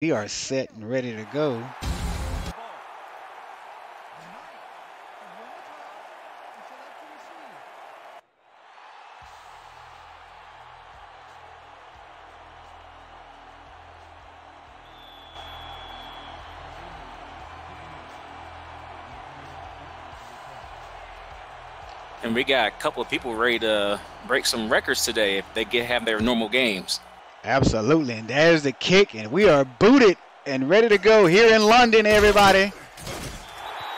We are set and ready to go. And we got a couple of people ready to break some records today if they have their normal games. Absolutely, and there's the kick, and we are booted and ready to go here in London, everybody.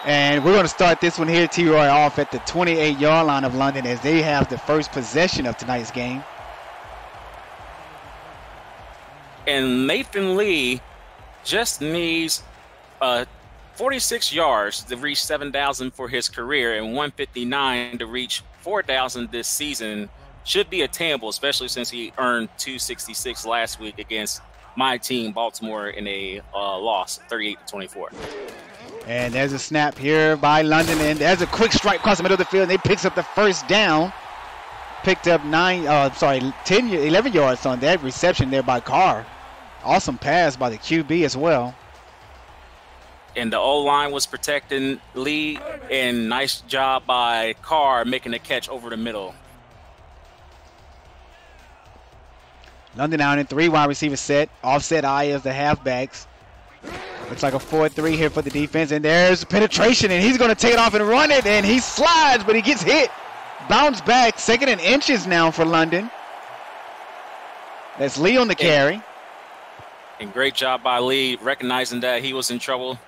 And we're going to start this one here, T-Roy, off at the 28-yard line of London as they have the first possession of tonight's game. And Nathan Lee just needs 46 yards to reach 7,000 for his career and 159 to reach 4,000 this season. Should be attainable, especially since he earned 266 last week against my team, Baltimore, in a loss, 38-24. And there's a snap here by London, and there's a quick strike across the middle of the field, and they picks up the first down. Picked up 11 yards on that reception there by Carr. Awesome pass by the QB as well. And the O-line was protecting Lee, and nice job by Carr making the catch over the middle. London out in 3 wide receiver set. Offset eye as the halfbacks. Looks like a 4-3 here for the defense. And there's penetration, and he's going to take it off and run it. And he slides, but he gets hit. Bounce back. 2nd and inches now for London. That's Lee on the carry. And great job by Lee, recognizing that he was in trouble.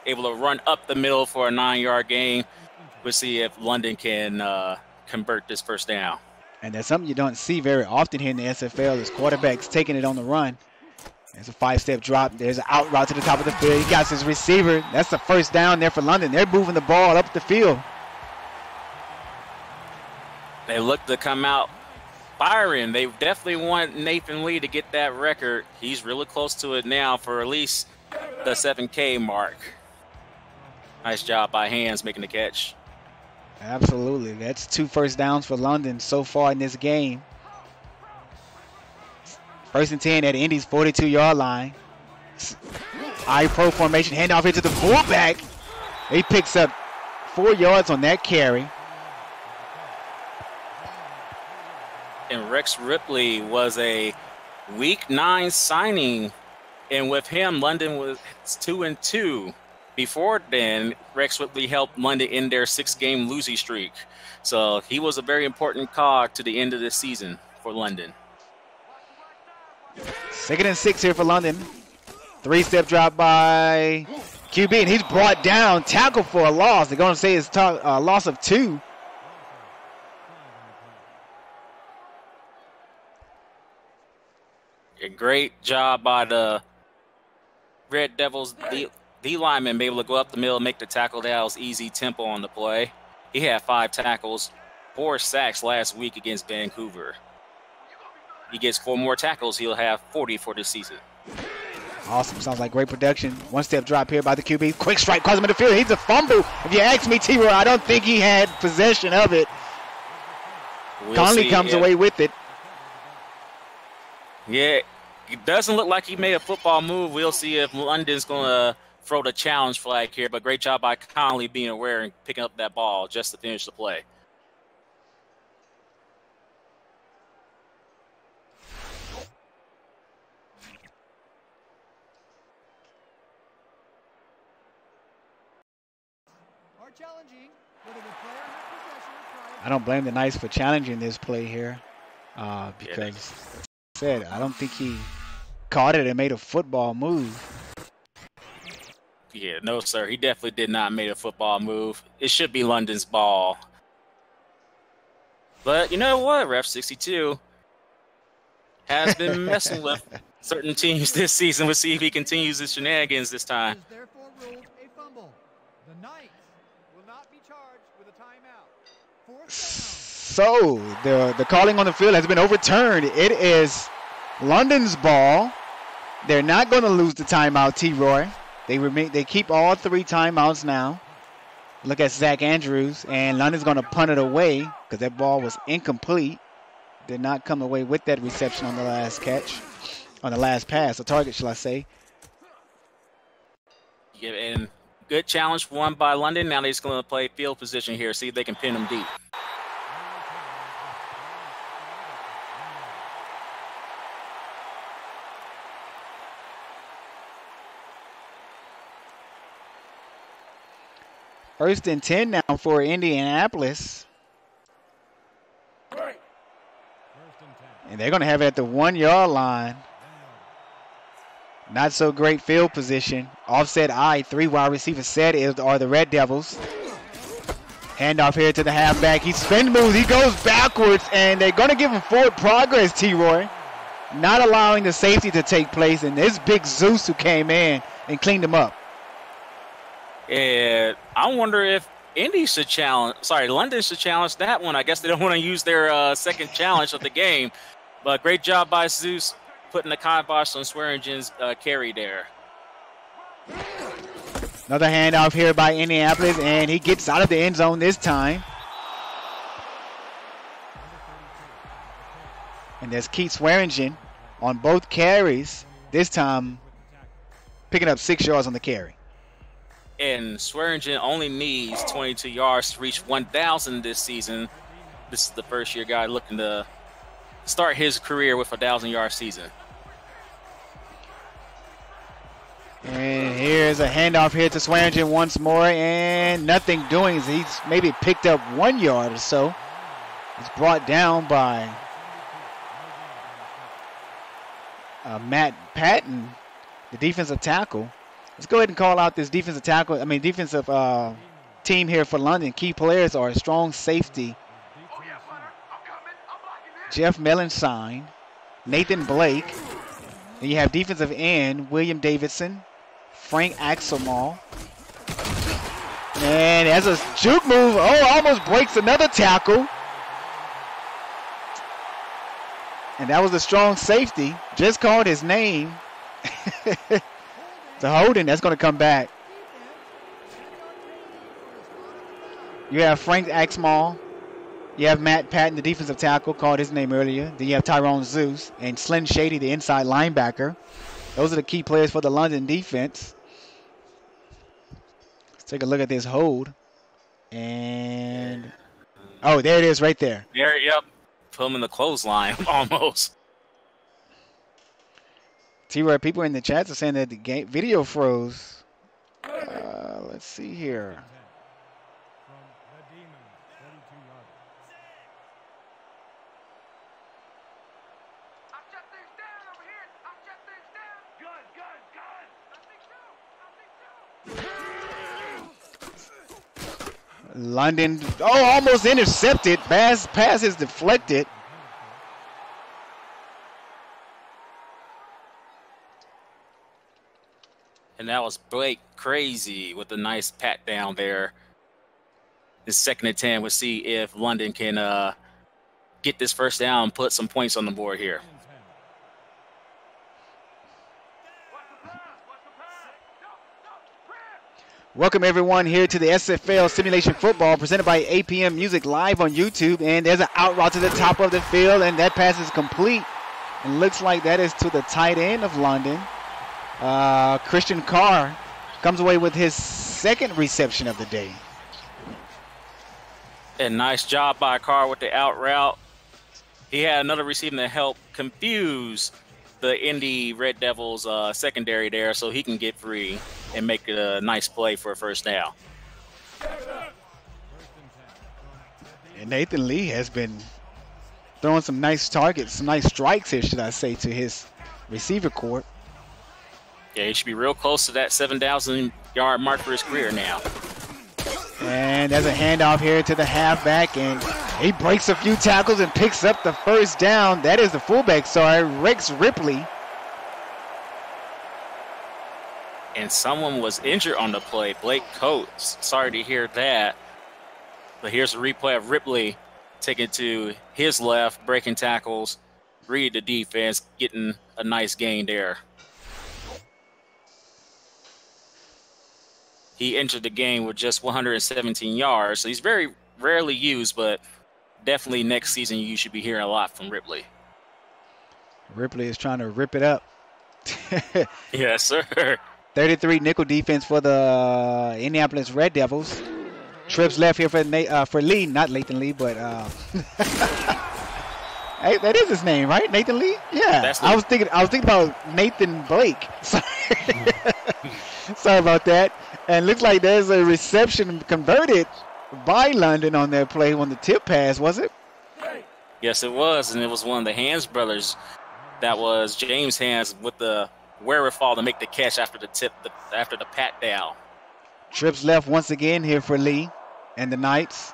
Able to run up the middle for a 9-yard gain. We'll see if London can convert this first down. And that's something you don't see very often here in the SFL is quarterbacks taking it on the run. There's a 5-step drop. There's an out route to the top of the field. He got his receiver. That's the first down there for London. They're moving the ball up the field. They look to come out firing. They definitely want Nathan Lee to get that record. He's really close to it now for at least the 7K mark. Nice job by Hands making the catch. Absolutely. That's 2 first downs for London so far in this game. 1st and 10 at Indy's 42-yard line. I-pro formation, handoff into the fullback. He picks up 4 yards on that carry. And Rex Ripley was a Week 9 signing. And with him, London was 2-2. Before then, Rex Ripley helped London in their 6-game losing streak. So he was a very important cog to the end of this season for London. 2nd and 6 here for London. 3-step drop by QB, and he's brought down, tackle for a loss. They're going to say it's a loss of 2. A great job by the Red Devils D lineman be able to go up the middle and make the tackle. That was easy tempo on the play. He had 5 tackles, 4 sacks last week against Vancouver. He gets 4 more tackles, he'll have 40 for this season. Awesome. Sounds like great production. 1-step drop here by the QB. Quick strike across the middle field. He's a fumble. If you ask me, T-Roy, I don't think he had possession of it. Conley comes away with it. Yeah, it doesn't look like he made a football move. We'll see if London's going to throw the challenge flag here, but great job by Conley being aware and picking up that ball just to finish the play. I don't blame the Knights for challenging this play here because, I said, I don't think he caught it and made a football move. Yeah, no, sir. He definitely did not make a football move. It should be London's ball. But you know what? Ref 62 has been messing with certain teams this season. We'll see if he continues his shenanigans this time. Therefore ruled a fumble. The Knights will not be charged with a timeout. 4th So down. the calling on the field has been overturned. It is London's ball. They're not going to lose the timeout, T-Roy. They keep all 3 timeouts now. Look at Zach Andrews, and London's going to punt it away because that ball was incomplete. Did not come away with that reception on the last catch, on the last pass, a target, shall I say. Yeah, and good challenge won by London. Now they're just going to play field position here, see if they can pin them deep. First and 10 now for Indianapolis. And they're going to have it at the 1-yard line. Not so great field position. Offset I, 3 wide receiver set are the Red Devils. Handoff here to the halfback. He spin moves. He goes backwards, and they're going to give him forward progress, T-Roy. Not allowing the safety to take place, and this big Zeus who came in and cleaned him up. And I wonder if London should challenge that one. I guess they don't want to use their second challenge of the game. But great job by Zeus putting the kibosh on Swearingen's carry there. Another handoff here by Indianapolis, and he gets out of the end zone this time. And there's Keith Swearingen on both carries, this time picking up 6 yards on the carry. And Swearingen only needs 22 yards to reach 1,000 this season. This is the first-year guy looking to start his career with a 1,000-yard season. And here's a handoff here to Swearingen once more, and nothing doing. He's maybe picked up 1 yard or so. He's brought down by Matt Patton, the defensive tackle. Let's go ahead and call out this defensive team here for London. Key players are strong safety Jeff Melenstein, Nathan Blake. Then you have defensive end William Davidson, Frank Axelmall. And as a juke move, almost breaks another tackle. And that was a strong safety. Just called his name. It's a holding. That's going to come back. You have Frank Axelmall. You have Matt Patton, the defensive tackle, called his name earlier. Then you have Tyrone Zeus and Slim Shady, the inside linebacker. Those are the key players for the London defense. Let's take a look at this hold. And, there it is right there. Yep. Put him in the clothesline, almost. T-Roy, people in the chat are saying that the game video froze. Let's see here. London, almost intercepted. Pass is deflected. And that was Blake crazy with a nice pat down there. His second and 10. We'll see if London can get this first down and put some points on the board here. Welcome everyone here to the SFL Simulation Football presented by APM Music live on YouTube. And there's an out route to the top of the field, and that pass is complete. And looks like that is to the tight end of London. Christian Carr comes away with his second reception of the day. And nice job by Carr with the out route. He had another receiver to help confuse the Indy Red Devils secondary there, so he can get free and make a nice play for a first down. And Nathan Lee has been throwing some nice targets, some nice strikes here, should I say, to his receiver corps. Yeah, he should be real close to that 7,000-yard mark for his career now. And there's a handoff here to the halfback, and he breaks a few tackles and picks up the first down. That is the fullback, Rex Ripley. And someone was injured on the play, Blake Coates. Sorry to hear that. But here's a replay of Ripley taking to his left, breaking tackles, read the defense, getting a nice gain there. He entered the game with just 117 yards. So he's very rarely used, but definitely next season you should be hearing a lot from Ripley. Ripley is trying to rip it up. Yes, sir. 33 nickel defense for the Indianapolis Red Devils. Trips left here for Lee, not Lathan Lee, but hey, that is his name, right? Nathan Lee? Yeah. I was thinking about Nathan Blake. Sorry. Sorry about that. And looks like there's a reception converted by London on their play on the tip pass, was it? Yes, it was, and it was one of the Hands brothers. That was James Hands with the wherewithal to make the catch after the pat down. Trips left once again here for Lee and the Knights.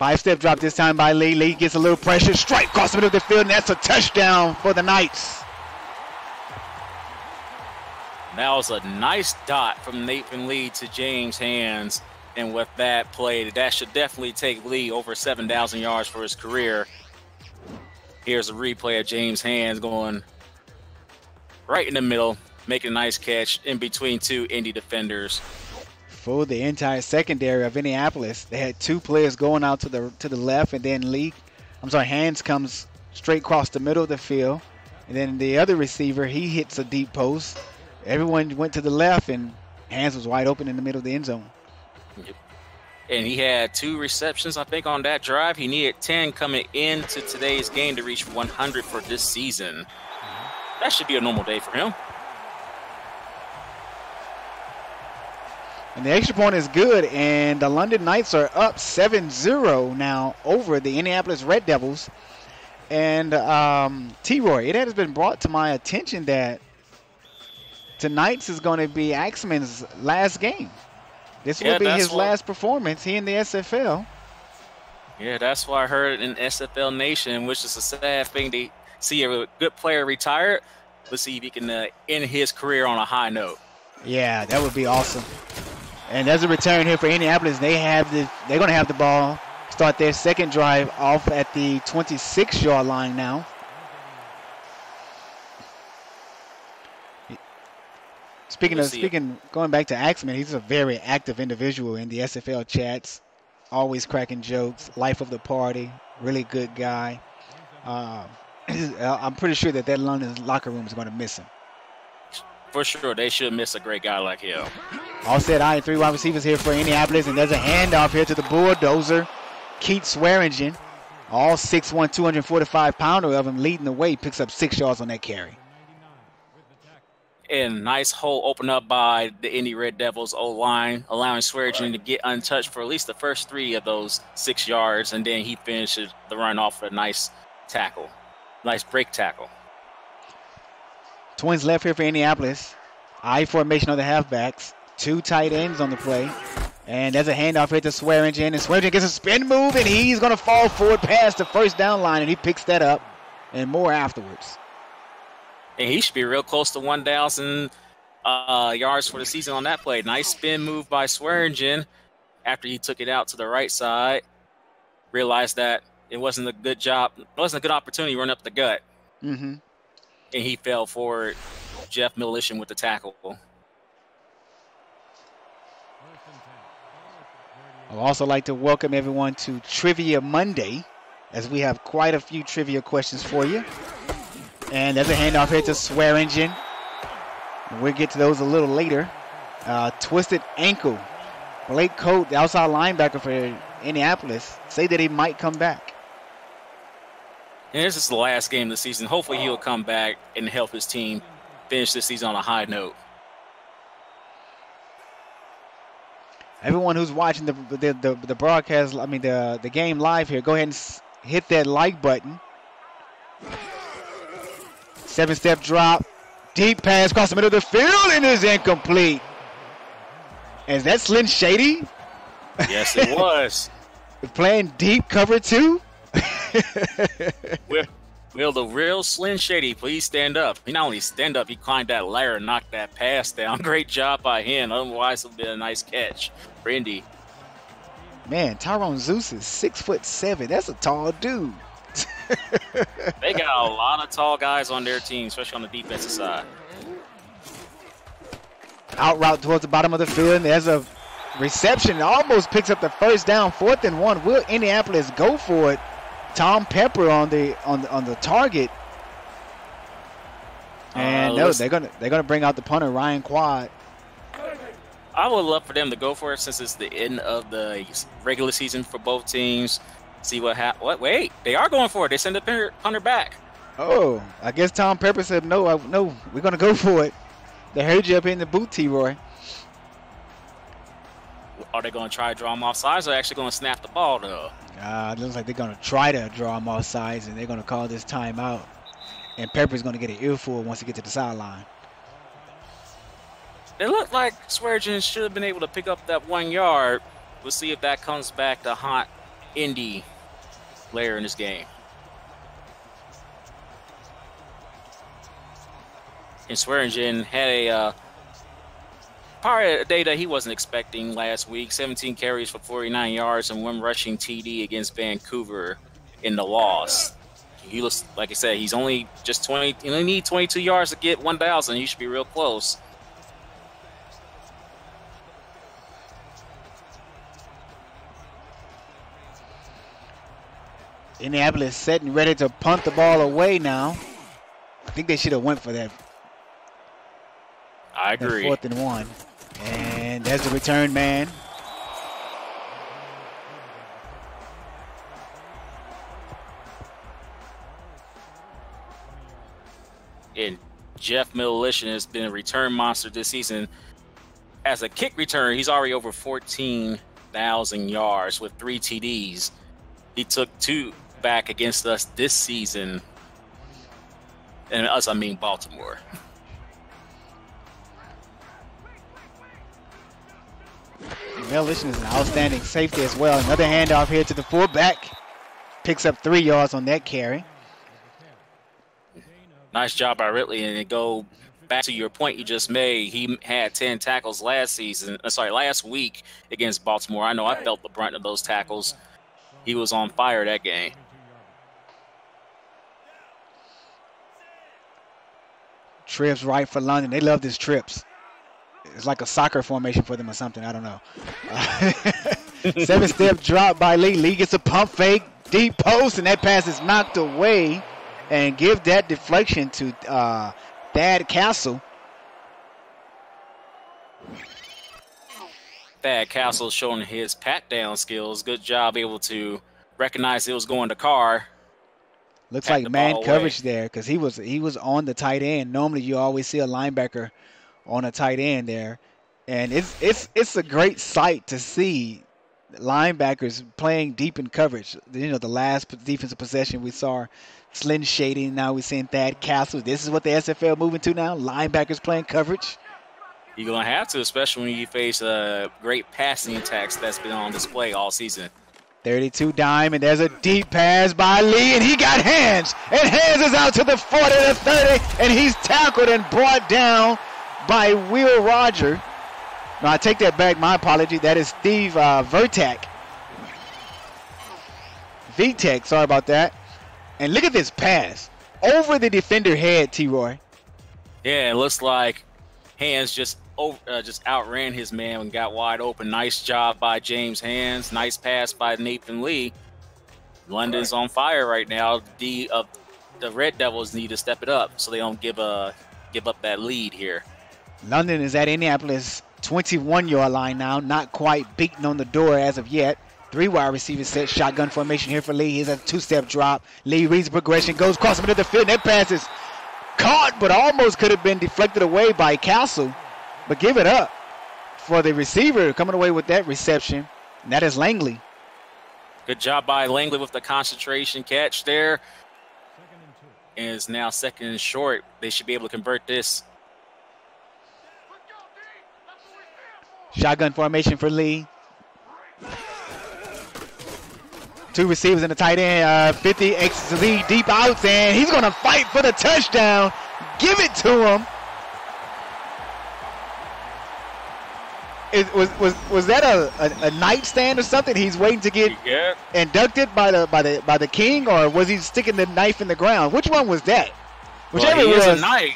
5-step drop this time by Lee. Lee gets a little pressure. Strike across the middle of the field, and that's a touchdown for the Knights. That was a nice dot from Nathan Lee to James Hands. And with that play, that should definitely take Lee over 7,000 yards for his career. Here's a replay of James Hands going right in the middle, making a nice catch in between two Indy defenders. For the entire secondary of Indianapolis, they had two players going out to the left, and then Hands comes straight across the middle of the field, and then the other receiver, he hits a deep post. Everyone went to the left, and Hands was wide open in the middle of the end zone. And he had 2 receptions, I think, on that drive. He needed 10 coming into today's game to reach 100 for this season. That should be a normal day for him. And the extra point is good, and the London Knights are up 7-0 now over the Indianapolis Red Devils. And T-Roy, it has been brought to my attention that tonight's is going to be Axman's last game. This will be his last performance here in the SFL. Yeah, that's what I heard in SFL Nation, which is a sad thing to see a good player retired. Let's see if he can end his career on a high note. Yeah, that would be awesome. And there's a return here for Indianapolis. They're going to have the ball, start their second drive off at the 26-yard line now. Going back to Axman, he's a very active individual in the SFL chats, always cracking jokes, life of the party, really good guy. I'm pretty sure that London locker room is going to miss him. For sure, they should miss a great guy like him. Offset I, 3 wide receivers here for Indianapolis, and there's a handoff here to the bulldozer, Keith Swearingen. All 6'1", 245-pounder of him leading the way, picks up 6 yards on that carry. And nice hole opened up by the Indy Red Devils O-line, allowing Swearingen to get untouched for at least the first 3 of those 6 yards, and then he finishes the run off with a nice tackle, nice break tackle. Twins left here for Indianapolis. I formation of the halfbacks. 2 tight ends on the play. And there's a handoff here to Swearingen, and Swearingen gets a spin move, and he's going to fall forward past the first down line, and he picks that up and more afterwards. And he should be real close to 1,000 yards for the season on that play. Nice spin move by Swearingen after he took it out to the right side. Realized that it wasn't a good job. It wasn't a good opportunity to run up the gut. Mm-hmm. And he fell forward. Jeff Middleton with the tackle. I'd also like to welcome everyone to Trivia Monday, as we have quite a few trivia questions for you. And there's a handoff here to Swearingen. We'll get to those a little later. Twisted ankle. Blake Coate, the outside linebacker for Indianapolis, say that he might come back. And this is the last game of the season. Hopefully he'll come back and help his team finish this season on a high note. Everyone who's watching the broadcast, the game live here, go ahead and hit that like button. 7-step drop, deep pass across the middle of the field, and is incomplete. Is that Slim Shady? Yes, it was. Playing deep cover 2? Will the real Slim Shady please stand up? He not only stand up, he climbed that ladder and knocked that pass down. Great job by him. Otherwise, it would have been a nice catch for Indy. Man, Tyrone Zeus is 6'7". That's a tall dude. They got a lot of tall guys on their team, especially on the defensive side. Out route towards the bottom of the field, and there's a reception. Almost picks up the first down, 4th and 1. Will Indianapolis go for it? Tom Pepper on the target. And no, they're gonna bring out the punter, Ryan Quad. I would love for them to go for it since it's the end of the regular season for both teams. See what happens. What? Wait, they are going for it. They send the punter back. Oh, I guess Tom Pepper said no. No, we're gonna go for it. They heard you up in the boot, T-Roy. Are they going to try to draw them off sides, or actually going to snap the ball though? It looks like they're going to try to draw them off sides, and they're going to call this timeout. And Pepper's going to get an earful once he gets to the sideline. It looked like Swearinger should have been able to pick up that 1 yard. We'll see if that comes back to haunt Indy later in this game. And Swearinger had a probably a day that he wasn't expecting last week. 17 carries for 49 yards and 1 rushing TD against Vancouver in the loss. He looks, like I said, he's only just 20. You only need 22 yards to get 1,000. He should be real close. Indianapolis set and ready to punt the ball away now. I think they should have went for that. I agree. 4th and 1. And there's the return man. And Jeff Middleton has been a return monster this season. As a kick return, he's already over 14,000 yards with 3 TDs. He took 2 back against us this season. And us, I mean Baltimore. Middleton is an outstanding safety as well. Another handoff here to the fullback. Picks up 3 yards on that carry. Nice job by Ridley. And to go back to your point you just made, he had 10 tackles last week against Baltimore. I know I felt the brunt of those tackles. He was on fire that game. Trips right for London. They love these trips. It's like a soccer formation for them or something. I don't know. 7-step drop by Lee. Lee gets a pump fake, deep post, and that pass is knocked away. And give that deflection to Thad Castle. Thad Castle showing his pat-down skills. Good job able to recognize it was going to Carr. Looks like man coverage there because he was on the tight end. Normally you always see a linebacker on a tight end there. And it's a great sight to see linebackers playing deep in coverage. You know, the last defensive possession we saw Slin Shady. Now we're seeing Thad Castle. This is what the SFL moving to now. Linebackers playing coverage. You're going to have to, especially when you face a great passing attacks that's been on display all season. 32 dime, and there's a deep pass by Lee, and he got Hands. And Hands is out to the 40, the 30, and he's tackled and brought down by Will Roger. No, I take that back. My apology. That is Steve Vertek. VTech, sorry about that. And look at this pass. Over the defender head, T-Roy. Yeah, it looks like Hands just outran his man and got wide open. Nice job by James Hands. Nice pass by Nathan Lee. London's on fire right now. The Red Devils need to step it up so they don't give up that lead here. London is at Indianapolis 21-yard line now. Not quite beaten on the door as of yet. 3 wide receivers set. Shotgun formation here for Lee. He's a 2-step drop. Lee reads the progression, goes across him into the field. That pass is caught, but almost could have been deflected away by Castle. But give it up for the receiver coming away with that reception. And that is Langley. Good job by Langley with the concentration catch there. And it's now 2nd and short. They should be able to convert this. Shotgun formation for Lee. 2 receivers in the tight end. 50 exits Lee deep outs, and he's going to fight for the touchdown. Give it to him. Was that a nightstand or something? He's waiting to get inducted by the king, or was he sticking the knife in the ground? Which one was that? Whichever he is a knight.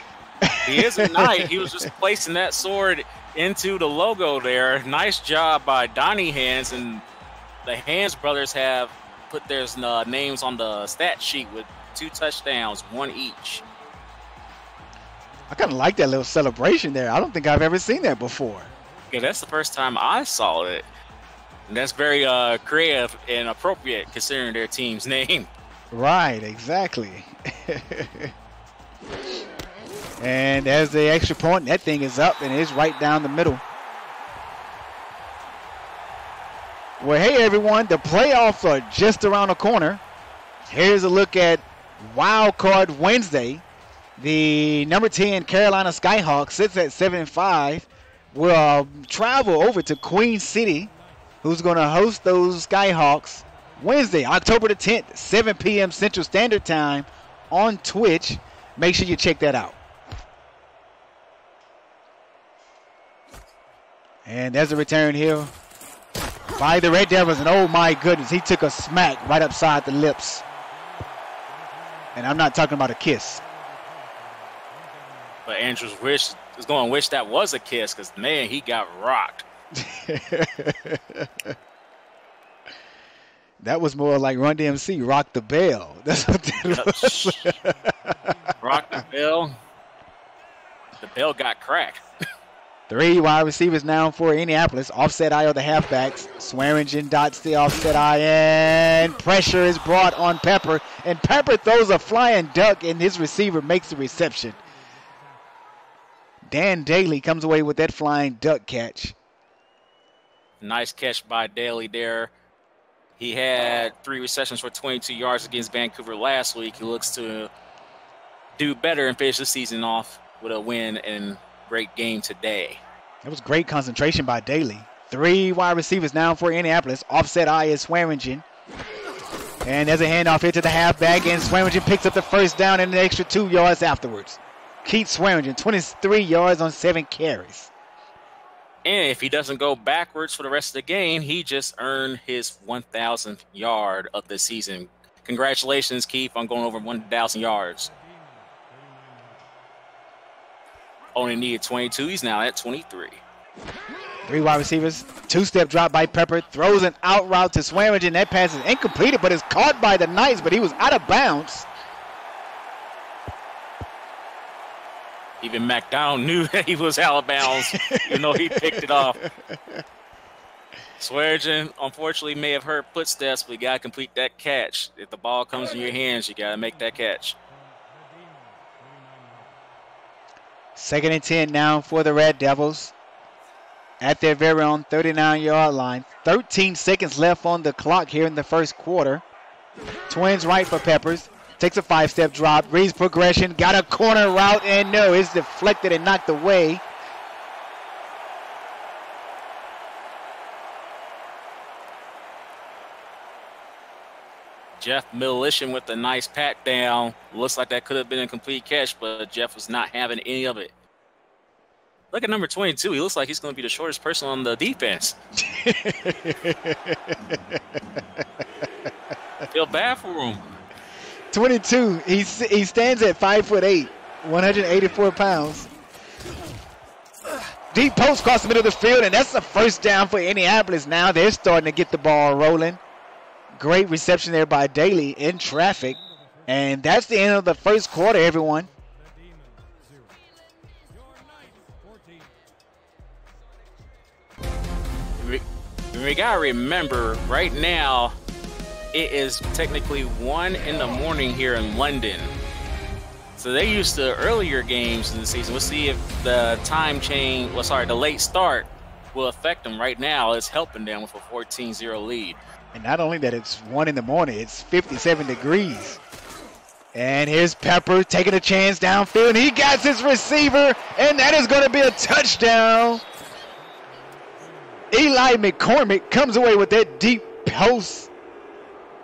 He is a knight. He was just placing that sword into the logo there. Nice job by Donnie Hands, and the Hands brothers have put their names on the stat sheet with 2 touchdowns, 1 each. I kind of like that little celebration there. I don't think I've ever seen that before. Yeah, that's the first time I saw it. And that's very creative and appropriate considering their team's name. Right, exactly. And there's the extra point. That thing is up and it's right down the middle. Well, hey, everyone. The playoffs are just around the corner. Here's a look at Wild Card Wednesday. The number 10 Carolina Skyhawks sits at 7-5. Will travel over to Queen City, who's going to host those Skyhawks Wednesday, October the 10th, 7 p.m. Central Standard Time on Twitch. Make sure you check that out. And there's a return here by the Red Devils. And oh my goodness, he took a smack right upside the lips. And I'm not talking about a kiss. But Andrews is going to wish that was a kiss because, man, he got rocked. That was more like Run DMC, Rock the Bell. That's what that was. Rock the bell. The bell got cracked. 3 wide receivers now for Indianapolis. Offset eye of the halfbacks. Swearingen dots the offset eye, and pressure is brought on Pepper. And Pepper throws a flying duck, and his receiver makes the reception. Dan Daly comes away with that flying duck catch. Nice catch by Daly there. He had 3 receptions for 22 yards against Vancouver last week. He looks to do better and finish the season off with a win and great game today. It was great concentration by Daly. 3 wide receivers now for Indianapolis. Offset eye is Swearingen. And there's a handoff here to the halfback, and Swearingen picks up the first down and an extra 2 yards afterwards. Keith Swearingen, 23 yards on 7 carries. And if he doesn't go backwards for the rest of the game, he just earned his 1,000th yard of the season. Congratulations, Keith, on going over 1,000 yards. Only needed 22. He's now at 23. 3 wide receivers. 2-step drop by Pepper. Throws an out route to Swearingen. That pass is incompleted, but it's caught by the Knights, but he was out of bounds. Even McDowell knew that he was out of bounds, even though he picked it off. Swearingen, unfortunately, may have heard footsteps, but you got to complete that catch. If the ball comes in your hands, you got to make that catch. 2nd and 10 now for the Red Devils at their very own 39-yard line. 13 seconds left on the clock here in the first quarter. Twins right for Peppers. Takes a 5-step drop. Reads progression. Got a corner route, and no, it's deflected and knocked away. Jeff Milishin with a nice pat down. Looks like that could have been a complete catch, but Jeff was not having any of it. Look at number 22. He looks like he's going to be the shortest person on the defense. I feel bad for him. 22. He stands at 5'8", 184 pounds. Deep post across the middle of the field, and that's the first down for Indianapolis. Now they're starting to get the ball rolling. Great reception there by Daly in traffic. And that's the end of the first quarter, everyone. We got to remember, right now, it is technically 1 in the morning here in London. So they used to earlier games in the season. We'll see if the time change, the late start will affect them. Right now, it's helping them with a 14-0 lead. And not only that, it's 1 in the morning, it's 57 degrees. And here's Pepper taking a chance downfield, and he got his receiver, and that is going to be a touchdown. Eli McCormick comes away with that deep post.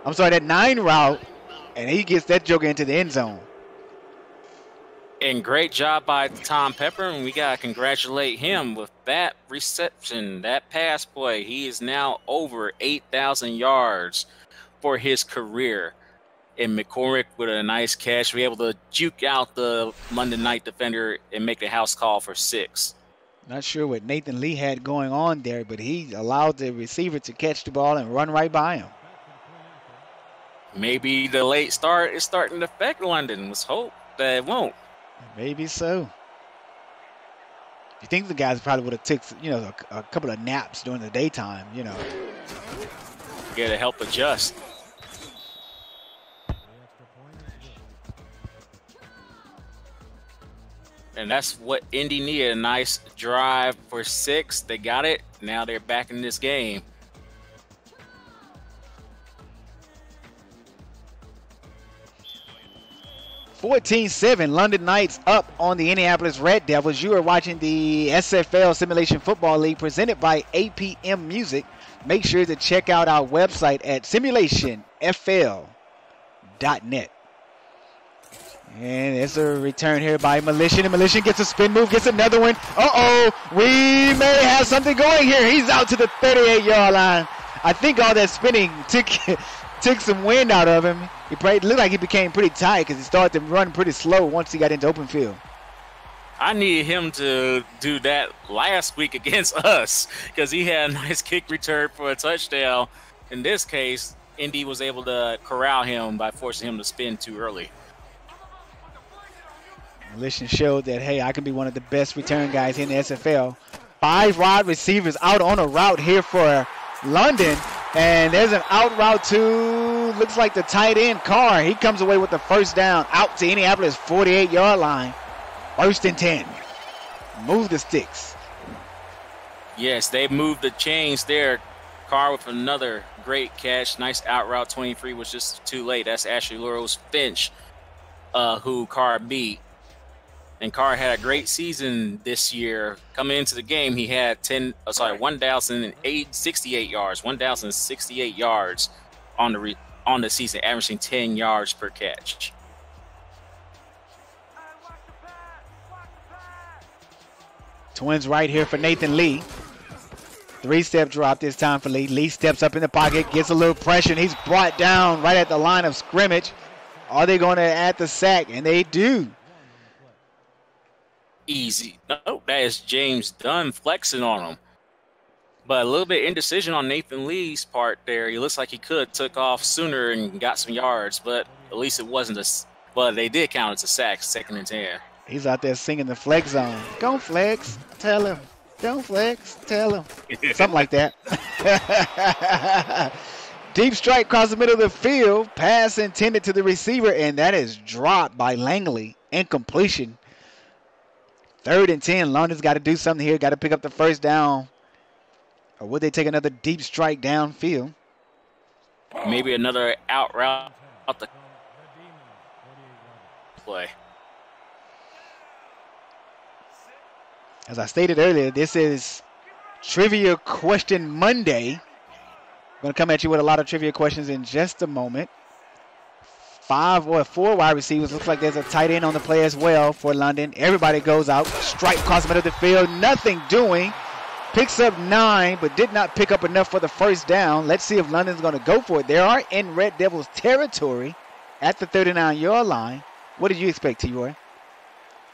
That 9 route, and he gets that joker into the end zone. And great job by Tom Pepper, and we got to congratulate him with that reception, that pass play. He is now over 8,000 yards for his career. And McCormick with a nice catch, be able to juke out the London Knight defender and make the house call for 6. Not sure what Nathan Lee had going on there, but he allowed the receiver to catch the ball and run right by him. Maybe the late start is starting to affect London. Let's hope that it won't. Maybe so. You think the guys probably would have took, you know, a couple of naps during the daytime, you know. Yeah, to help adjust. And that's what Indy needed, a nice drive for 6. They got it. Now they're back in this game. (14-7), London Knights up on the Indianapolis Red Devils. You are watching the SFL Simulation Football League presented by APM Music. Make sure to check out our website at simulationfl.net. And it's a return here by Militia. And Militia gets a spin move, gets another one. Uh-oh, we may have something going here. He's out to the 38-yard line. I think all that spinning took some wind out of him. He looked like he became pretty tight because he started to run pretty slow once he got into open field. I needed him to do that last week against us because he had a nice kick return for a touchdown. In this case, Indy was able to corral him by forcing him to spin too early. Militia showed that, hey, I can be one of the best return guys in the SFL. 5 wide receivers out on a route here for London. And there's an out route to, looks like the tight end, Carr. He comes away with the first down out to Indianapolis 48-yard line. 1st and 10. Move the sticks. Yes, they moved the chains there. Carr with another great catch. Nice out route. 23 was just too late. That's Ashley Laurel's Finch, who Carr beat. And Carr had a great season this year. Coming into the game, he had 1,068 yards. 1,068 yards on the season, averaging 10 yards per catch. Twins right here for Nathan Lee. 3-step drop this time for Lee. Lee steps up in the pocket, gets a little pressure, and he's brought down right at the line of scrimmage. Are they going to add the sack? And they do. Easy. No, that is James Dunn flexing on him. But a little bit indecision on Nathan Lee's part there. He looks like he could took off sooner and got some yards, but at least it wasn't but they did count it as a sack, 2nd and 10. He's out there singing the flex zone. Go flex, tell him. Don't flex, tell him. Something like that. Deep strike across the middle of the field. Pass intended to the receiver, and that is dropped by Langley. Incompletion. 3rd and 10. London's got to do something here. Got to pick up the first down. Or would they take another deep strike downfield? Maybe another out route out the play. As I stated earlier, this is Trivia Question Monday. I'm going to come at you with a lot of trivia questions in just a moment. 4 wide receivers. Looks like there's a tight end on the play as well for London. Everybody goes out. Strike across the middle of the field. Nothing doing. Picks up 9, but did not pick up enough for the first down. Let's see if London's going to go for it. They are in Red Devils territory at the 39-yard line. What did you expect, T-Roy?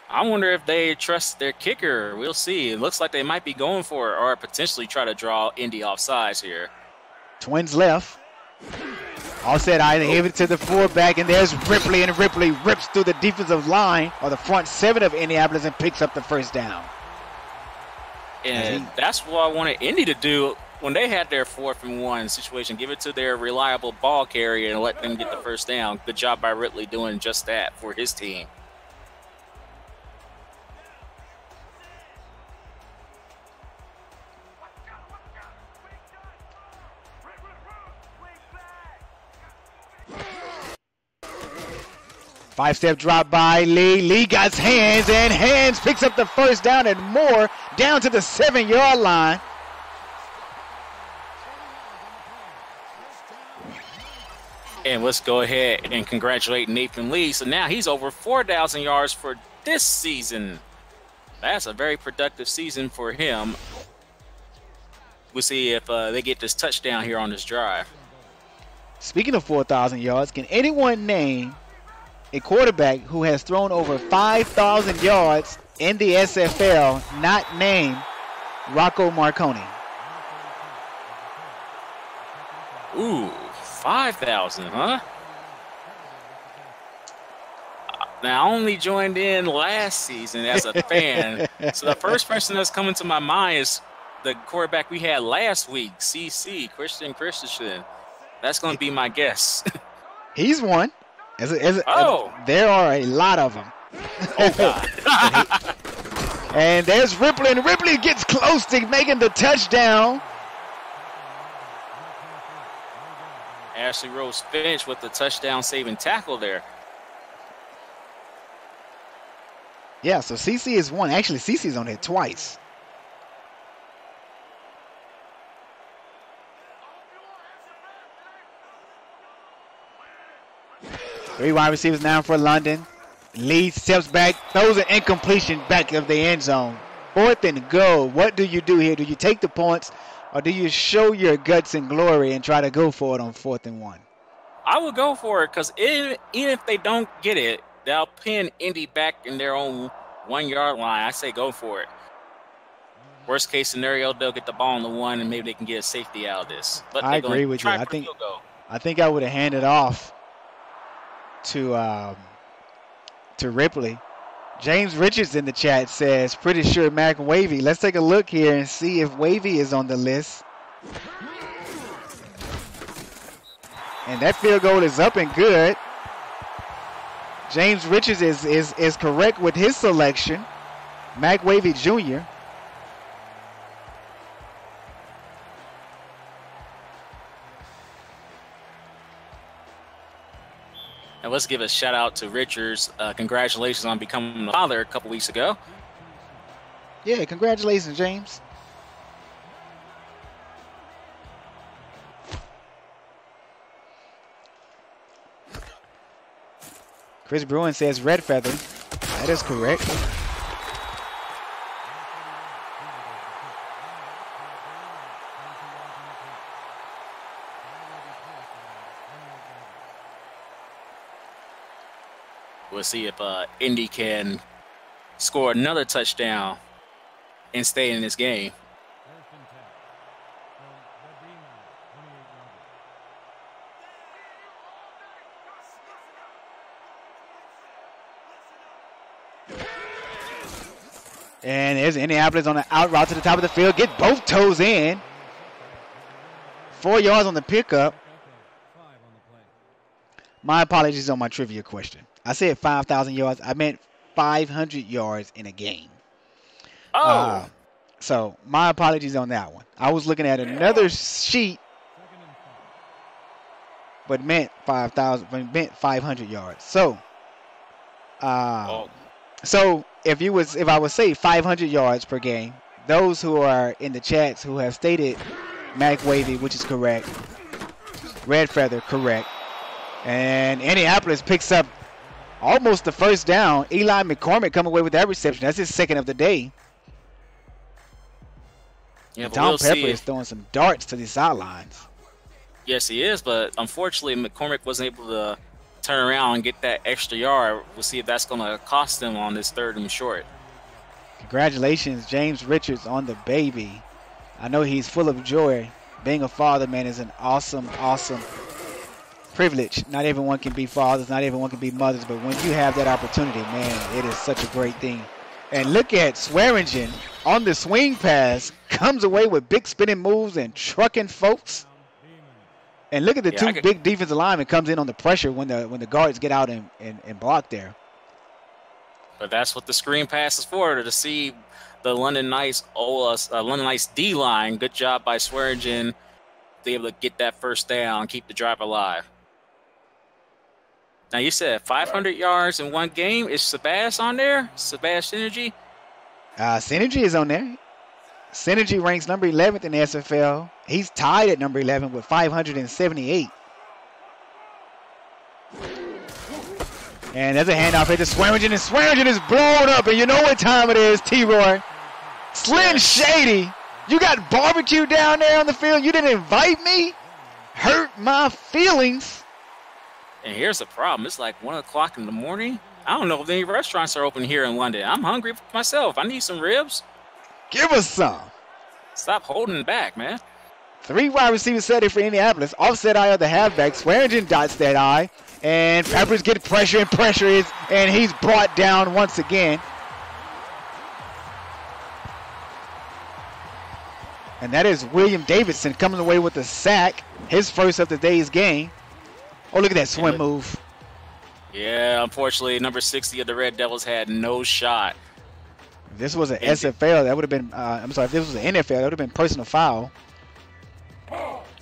I wonder if they trust their kicker. We'll see. It looks like they might be going for it or potentially try to draw Indy off sides here. Twins left. Offset eye, they give it to the fullback, and there's Ripley, and Ripley rips through the defensive line or the front 7 of Indianapolis and picks up the first down. And that's what I wanted Indy to do when they had their 4th and 1 situation. Give it to their reliable ball carrier and let them get the first down. Good job by Ripley doing just that for his team. Five-step drop by Lee. Lee got hands, and Hands picks up the first down and more down to the 7-yard line. And let's go ahead and congratulate Nathan Lee. So now he's over 4,000 yards for this season. That's a very productive season for him. We'll see if they get this touchdown here on this drive. Speaking of 4,000 yards, can anyone name a quarterback who has thrown over 5,000 yards in the SFL not named Rocco Marconi? Ooh, 5,000, huh? Now, I only joined in last season as a fan, so the first person that's coming to my mind is the quarterback we had last week, CC, Christian Christensen. That's going to be my guess. He's one. Oh. There are a lot of them. Oh, God. And there's Ripley, and Ripley gets close to making the touchdown. Ashley Rose Finch with the touchdown-saving tackle there. Yeah, so CC is one. Actually, CC's on it twice. Three wide receivers now for London. Lee steps back, throws an incompletion back of the end zone. 4th and goal. What do you do here? Do you take the points, or do you show your guts and glory and try to go for it on 4th and 1? I would go for it because even if they don't get it, they'll pin Indy back in their own 1-yard line. I say go for it. Worst case scenario, they'll get the ball on the 1 and maybe they can get a safety out of this. But I agree with you. I think I would have handed off to Ripley. James Richards in the chat says, pretty sure Mac Wavy. Let's take a look here and see if Wavy is on the list. And that field goal is up and good. James Richards is correct with his selection. Mac Wavy Jr. And let's give a shout out to Richards. Congratulations on becoming a father a couple weeks ago. Yeah, congratulations, James. Chris Bruin says red feather. That is correct. We'll see if Indy can score another touchdown and stay in this game. And there's Indianapolis on the out route to the top of the field. Get both toes in. 4 yards on the pickup. My apologies on my trivia question. I said 5,000 yards. I meant 500 yards in a game. Oh. So my apologies on that one. I was looking at another sheet, but meant 500 yards. So, so if I would say 500 yards per game, those who are in the chats who have stated Mac Wavy, which is correct, red feather, correct, and Indianapolis picks up almost the first down. Eli McCormick come away with that reception. That's his second of the day. Yeah, Tom Pepper is throwing some darts to the sidelines. Yes, he is, but unfortunately McCormick wasn't able to turn around and get that extra yard. We'll see if that's going to cost them on this 3rd and short. Congratulations, James Richards, on the baby. I know he's full of joy. Being a father, man, is an awesome, awesome privilege. Not everyone can be fathers, not everyone can be mothers, but when you have that opportunity, man, it is such a great thing. And look at Swearingen on the swing pass, comes away with big spinning moves and trucking folks. And look at the two big defensive linemen comes in on the pressure when the guards get out and block there. But that's what the screen pass is for, to see the London Knights D-line. Good job by Swearingen to be able to get that first down, keep the drive alive. Now, you said 500 yards in one game. Is Sebas on there? Sebas Synergy? Synergy is on there. Synergy ranks number 11th in the SFL. He's tied at number 11 with 578. And there's a handoff here to Swearingen, and Swearingen is blown up. And you know what time it is, T-Roy. Slim Shady, you got barbecue down there on the field. You didn't invite me? Hurt my feelings. And here's the problem. It's like 1 o'clock in the morning. I don't know if any restaurants are open here in London. I'm hungry myself. I need some ribs. Give us some. Stop holding back, man. Three wide receiver set here for Indianapolis. Offset eye of the halfback. Swearingen dots that eye. And Peppers get pressure, and he's brought down once again. And that is William Davidson coming away with a sack. His first of the day's game. Oh, look at that swim move. Yeah, unfortunately, number 60 of the Red Devils had no shot. If this was an SFL, that would have been, I'm sorry, if this was an NFL, that would have been personal foul.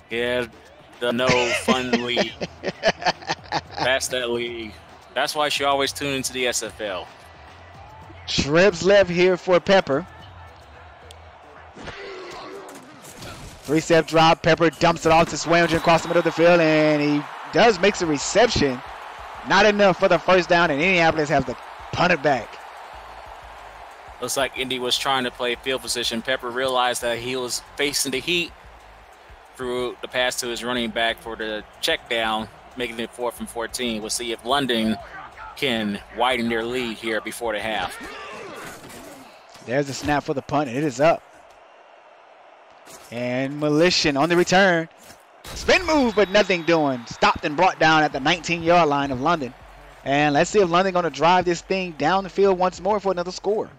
Yeah, the no fun league. That's that league. That's why she always tune into the SFL. Shribs left here for Pepper. Three-step drop. Pepper dumps it off to Swearingen across the middle of the field, and he does make a reception. Not enough for the first down, and Indianapolis has to punt it back. Looks like Indy was trying to play field position. Pepper realized that he was facing the heat. Threw the pass to his running back for the check down, making it 4th and 14. We'll see if London can widen their lead here before the half. There's the snap for the punt, and it is up. And Militian on the return. Spin move, but nothing doing. Stopped and brought down at the 19-yard line of London. And let's see if London going to drive this thing down the field once more for another score.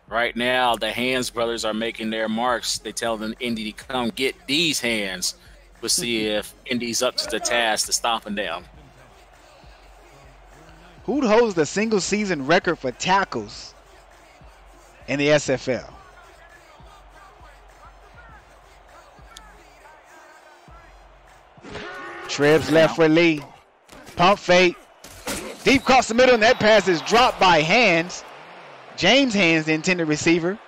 Right now, the Hands brothers are making their marks. They tell them Indy to come get these hands. We'll see if Indy's up to the task to stopping them. Who holds the single-season record for tackles in the SFL? Tribs left for Lee. Pump fake. Deep across the middle, and that pass is dropped by Hands. James Hands, the intended receiver.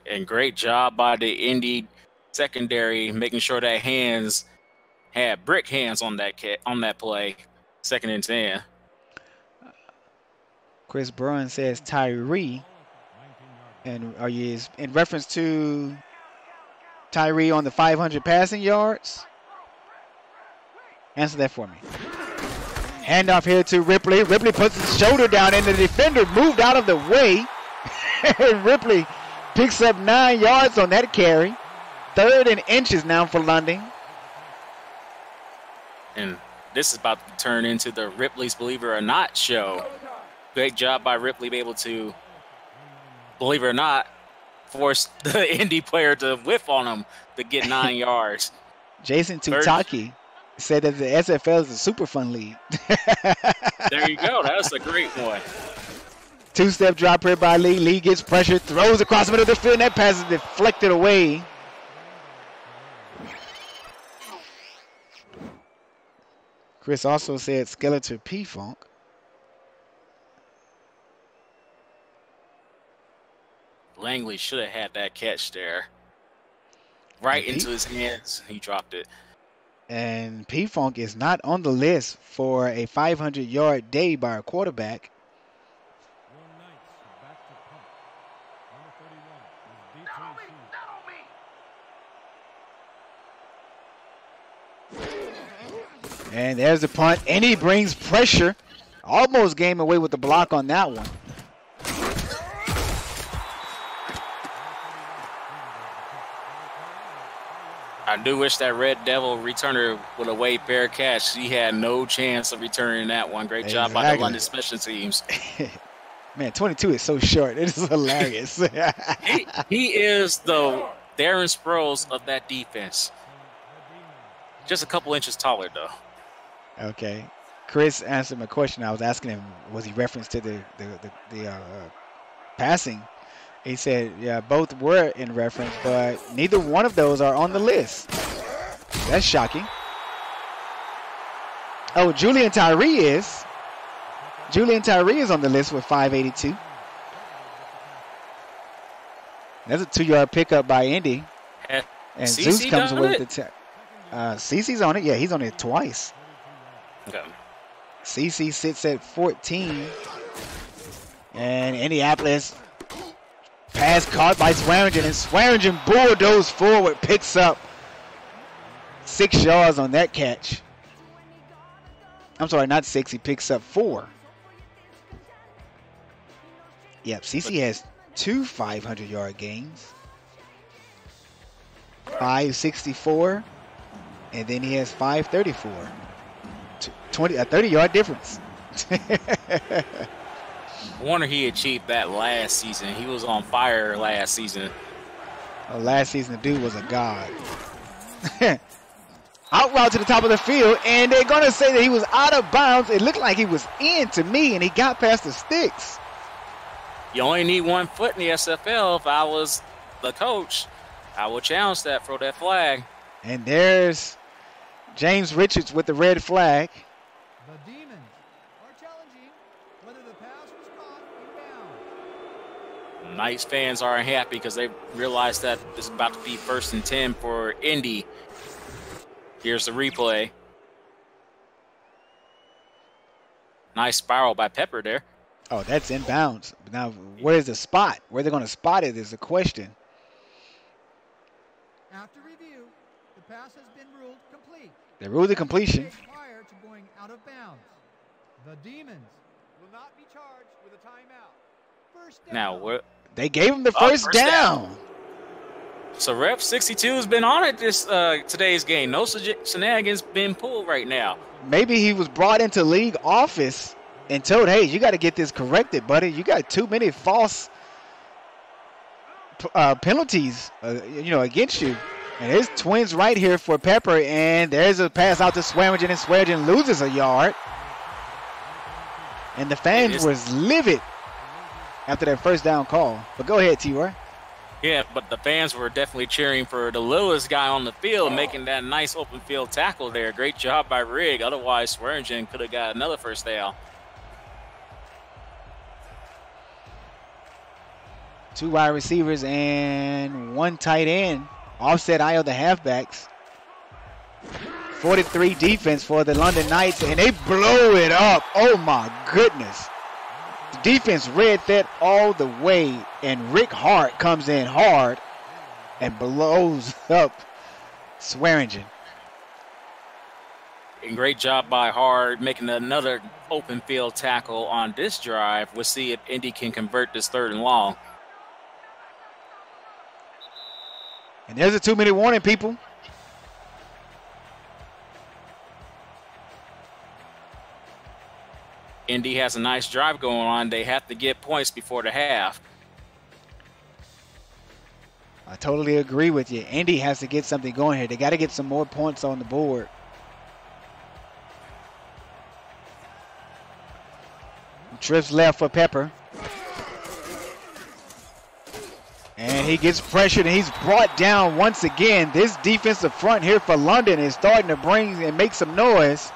And great job by the Indy secondary, making sure that Hands had brick hands on that play. 2nd and 10. Chris Bruin says Tyree. And are you in reference to Tyree on the 500 passing yards? Answer that for me. Handoff here to Ripley. Ripley puts his shoulder down, and the defender moved out of the way. Ripley picks up 9 yards on that carry. 3rd and inches now for London. And this is about to turn into the Ripley's Believe It or Not show. Great job by Ripley, be able to, believe it or not, force the Indy player to whiff on him to get 9 yards. Jason Tutaki said that the SFL is a super fun league. There you go. That's a great one. Two-step drop here by Lee. Lee gets pressure, throws across the middle of the field, and that pass is deflected away. Chris also said Skeletor P-Funk. Langley should have had that catch there. Right into his hands. He dropped it. And P-Funk is not on the list for a 500-yard day by a quarterback. And there's the punt, and he brings pressure. Almost game away with the block on that one. I do wish that Red Devil returner would have weighed fair catch. He had no chance of returning that one. Great job by the London special teams. Man, 22 is so short. It is hilarious. he is the Darren Sproles of that defense. Just a couple inches taller, though. Okay. Chris answered my question. I was asking him, was he referenced to the passing? He said, yeah, both were in reference, but neither one of those are on the list. That's shocking. Oh, Julian Tyree is. Julian Tyree is on the list with 582. That's a 2-yard pickup by Indy. And Zeus comes away with the CeCe's on it. Yeah, he's on it twice. Okay. CeCe sits at 14. And Indianapolis pass caught by Swearingen, and Swearingen bulldozed forward, picks up 6 yards on that catch. I'm sorry, not 6. He picks up 4. Yep, CeCe has 2 500-yard games. 564, and then he has 534. A 30-yard difference. I wonder he achieved that last season. He was on fire last season. Last season, the dude was a god. Out route to the top of the field, and they're going to say that he was out of bounds. It looked like he was in to me, and he got past the sticks. You only need 1 foot in the SFL. If I was the coach, I would challenge that, throw that flag. And there's James Richards with the red flag. The Demons are challenging whether the pass was caught in bounds. Knights fans aren't happy because they realize that it's about to be 1st and 10 for Indy. Here's the replay. Nice spiral by Pepper there. Oh, that's inbounds. Now, where's the spot? Where they're going to spot it is the question. After review, the pass has been ruled complete. They ruled the completion. Prior to going out of bounds, the Demons will not be charged with a timeout. First down. Now, what? They gave him the first down. So Rep 62 has been on it this today's game. No shenanigans been pulled right now. Maybe he was brought into league office and told, hey, you got to get this corrected, buddy. You got too many false penalties, against you. And there's twins right here for Pepper, and there's a pass out to Swearingen, and Swearingen loses a yard. And the fans was livid after that first down call. But go ahead, T-Roy. Yeah, but the fans were definitely cheering for the littlest guy on the field, making that nice open field tackle there. Great job by Rigg. Otherwise, Swearingen could have got another first down. 2 wide receivers and 1 tight end. Offset eye of the halfbacks. 43 defense for the London Knights, and they blow it up. Oh, my goodness. The defense read that all the way, and Rick Hart comes in hard and blows up Swearingen. And great job by Hart making another open field tackle on this drive. We'll see if Indy can convert this 3rd and long. And there's a 2-minute warning, people. Indy has a nice drive going on. They have to get points before the half. I totally agree with you. Indy has to get something going here. They got to get some more points on the board. Trips left for Pepper. And he gets pressured, and he's brought down once again. This defensive front here for London is starting to bring and make some noise.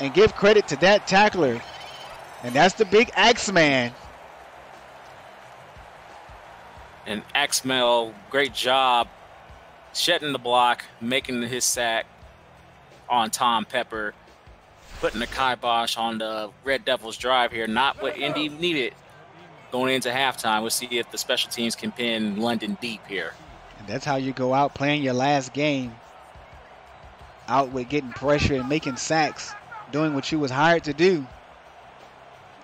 And give credit to that tackler. And that's the big Axeman. And Axmel, great job shedding the block, making his sack on Tom Pepper, putting the kibosh on the Red Devils drive here. Not what Indy needed going into halftime. We'll see if the special teams can pin London deep here. And that's how you go out playing your last game. Out with getting pressure and making sacks, doing what you was hired to do.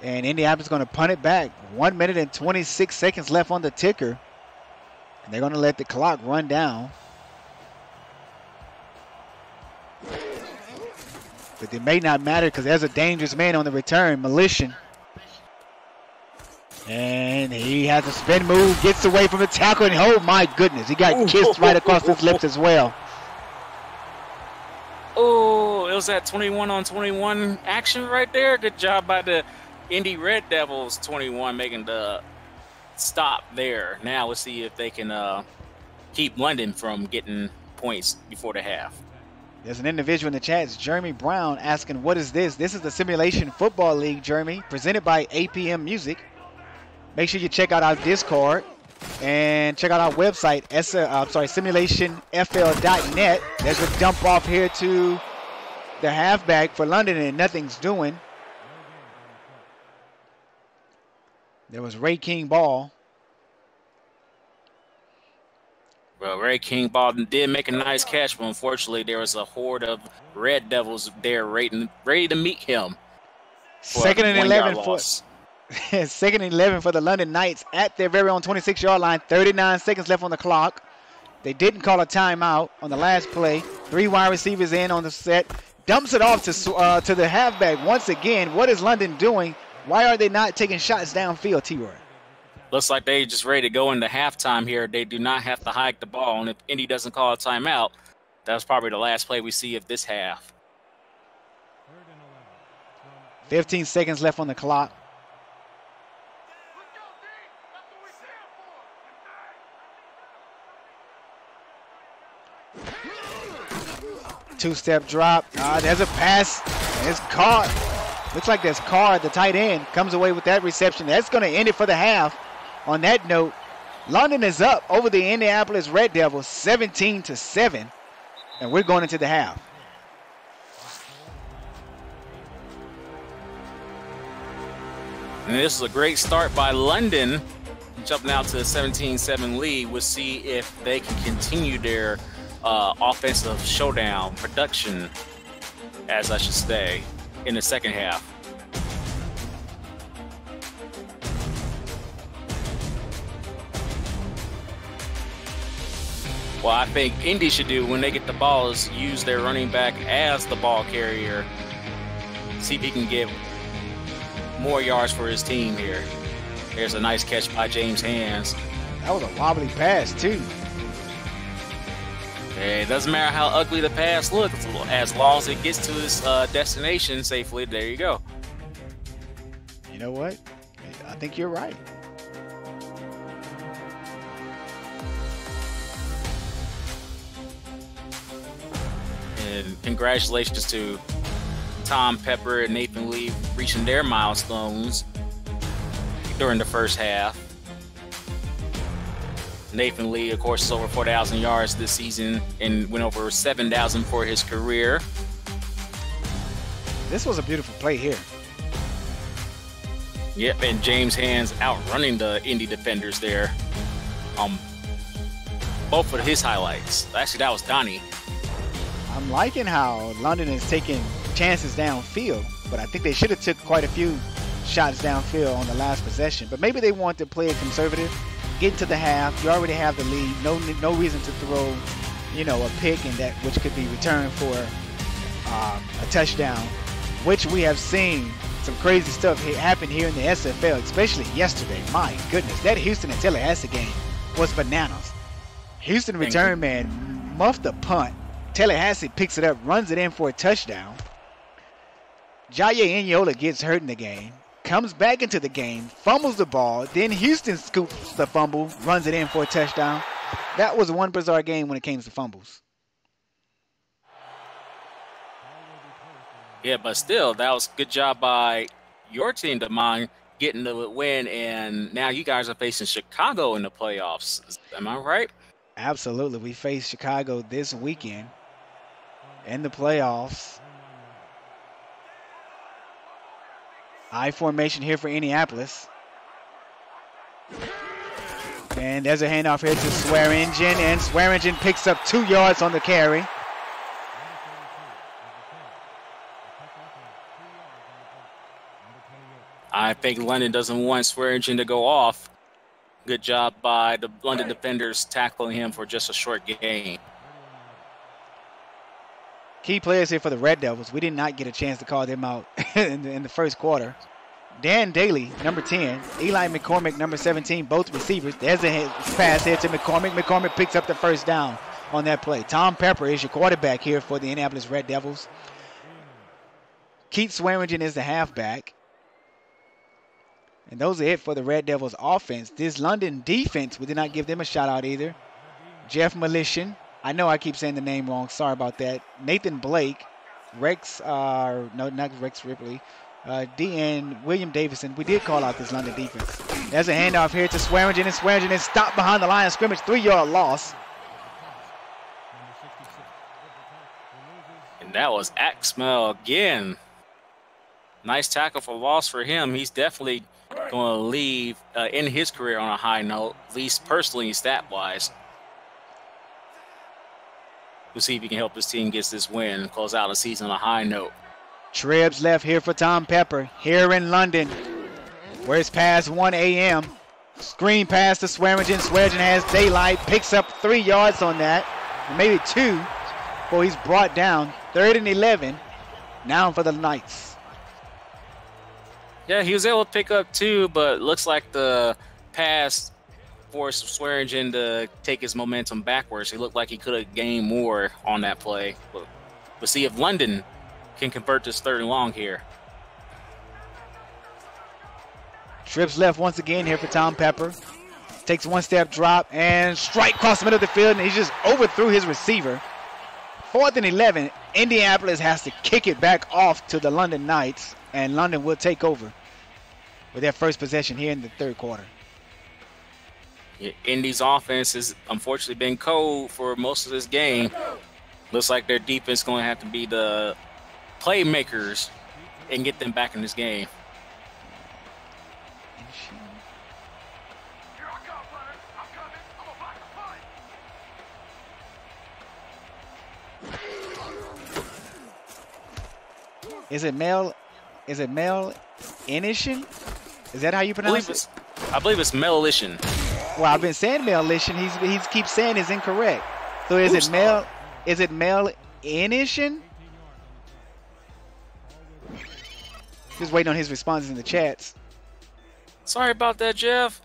And Indianapolis is going to punt it back. 1 minute and 26 seconds left on the ticker. And they're going to let the clock run down. But it may not matter because there's a dangerous man on the return, Militian. And he has a spin move, gets away from the tackle, and oh my goodness, he got kissed right across his lips as well. Oh, it was that 21-on-21 action right there. Good job by the Indy Red Devils 21 making the stop there. Now let's see if they can keep London from getting points before the half. There's an individual in the chat, it's Jeremy Brown, asking, what is this? This is the Simulation Football League, Jeremy, presented by APM Music. Make sure you check out our Discord and check out our website, simulationfl.net. There's a dump off here to the halfback for London, and nothing's doing. There was Ray King ball. Well, Ray King ball did make a nice catch, but unfortunately there was a horde of Red Devils there ready to meet him. Second and 11 for Second and 11 for the London Knights at their very own 26-yard line. 39 seconds left on the clock. They didn't call a timeout on the last play. 3 wide receivers in on the set. Dumps it off to the halfback once again. What is London doing? Why are they not taking shots downfield, T-Roy? Looks like they just ready to go into halftime here. They do not have to hike the ball. And if Indy doesn't call a timeout, that's probably the last play we see of this half. 15 seconds left on the clock. Two-step drop. There's a pass. It's caught. Looks like there's Carr, the tight end, comes away with that reception. That's going to end it for the half. On that note, London is up over the Indianapolis Red Devils 17-7, and we're going into the half. And this is a great start by London, jumping out to a 17-7 lead. We'll see if they can continue their offensive showdown production, as I should say, in the second half. What I think Indy should do when they get the ball is use their running back as the ball carrier. See if he can get more yards for his team here. There's a nice catch by James Hands. That was a wobbly pass, too. Hey, it doesn't matter how ugly the pass looks, as long as it gets to its destination safely. There you go. You know what? I think you're right. And congratulations to Tom Pepper and Nathan Lee reaching their milestones during the first half. Nathan Lee, of course, is over 4,000 yards this season and went over 7,000 for his career. This was a beautiful play here. Yep, and James Hands outrunning the Indy defenders there. Both of his highlights. Actually, that was Donnie. I'm liking how London is taking chances downfield, but I think they should have took quite a few shots downfield on the last possession. But maybe they want to play it conservative. Get to the half. You already have the lead. No reason to throw, a pick and that which could be returned for a touchdown, which we have seen some crazy stuff happen here in the SFL, especially yesterday. My goodness, that Houston and Tallahassee game was bananas. Houston return man muffed a punt. Tallahassee picks it up, runs it in for a touchdown. Jaye Inyola gets hurt in the game. Comes back into the game, fumbles the ball, then Houston scoops the fumble, runs it in for a touchdown. That was one bizarre game when it came to fumbles. Yeah, but still, that was a good job by your team, DeMond, getting the win, and now you guys are facing Chicago in the playoffs. Am I right? Absolutely. We face Chicago this weekend in the playoffs. I formation here for Indianapolis. And there's a handoff here to Swearingen, and Swearingen picks up 2 yards on the carry. I think London doesn't want Swearingen to go off. Good job by the London defenders tackling him for just a short gain. Key players here for the Red Devils. We did not get a chance to call them out in the first quarter. Dan Daly, number 10. Eli McCormick, number 17, both receivers. There's a pass here to McCormick. McCormick picks up the first down on that play. Tom Pepper is your quarterback here for the Indianapolis Red Devils. Keith Swearingen is the halfback. And those are it for the Red Devils offense. This London defense, we did not give them a shout out either. Jeff Malichin. I know I keep saying the name wrong. Sorry about that. Nathan Blake. No, not Rex Ripley. and William Davison. We did call out this London defense. There's a handoff here to Swearingen, and Swearingen is stopped behind the line of scrimmage. 3-yard loss. And that was Axmel again. Nice tackle for loss for him. He's definitely going to leave in his career on a high note, at least personally, stat-wise. We'll see if he can help his team get this win and close out the season on a high note. Tribs left here for Tom Pepper here in London. Where's past 1 a.m. Screen pass to Swearingen. Swearingen has daylight. Picks up 3 yards on that. Maybe 2. Before he's brought down. 3rd and 11. Now for the Knights. Yeah, he was able to pick up 2, but looks like the pass forced Swearingen to take his momentum backwards. He looked like he could have gained more on that play. But we'll see if London can convert this 3rd and long here. Trips left once again here for Tom Pepper. Takes 1-step drop and strike across the middle of the field, and he just overthrew his receiver. 4th and 11. Indianapolis has to kick it back off to the London Knights, and London will take over with their first possession here in the 3rd quarter. Yeah, Indy's offense has unfortunately been cold for most of this game. Looks like their defense is going to have to be the playmakers and get them back in this game. Is it Mel Inishin? Is that how you pronounce it? I believe it's Melishin. Well, I've been saying Melishin. He keeps saying it's incorrect. So is it Mel Inishin? Just waiting on his responses in the chats. Sorry about that, Jeff.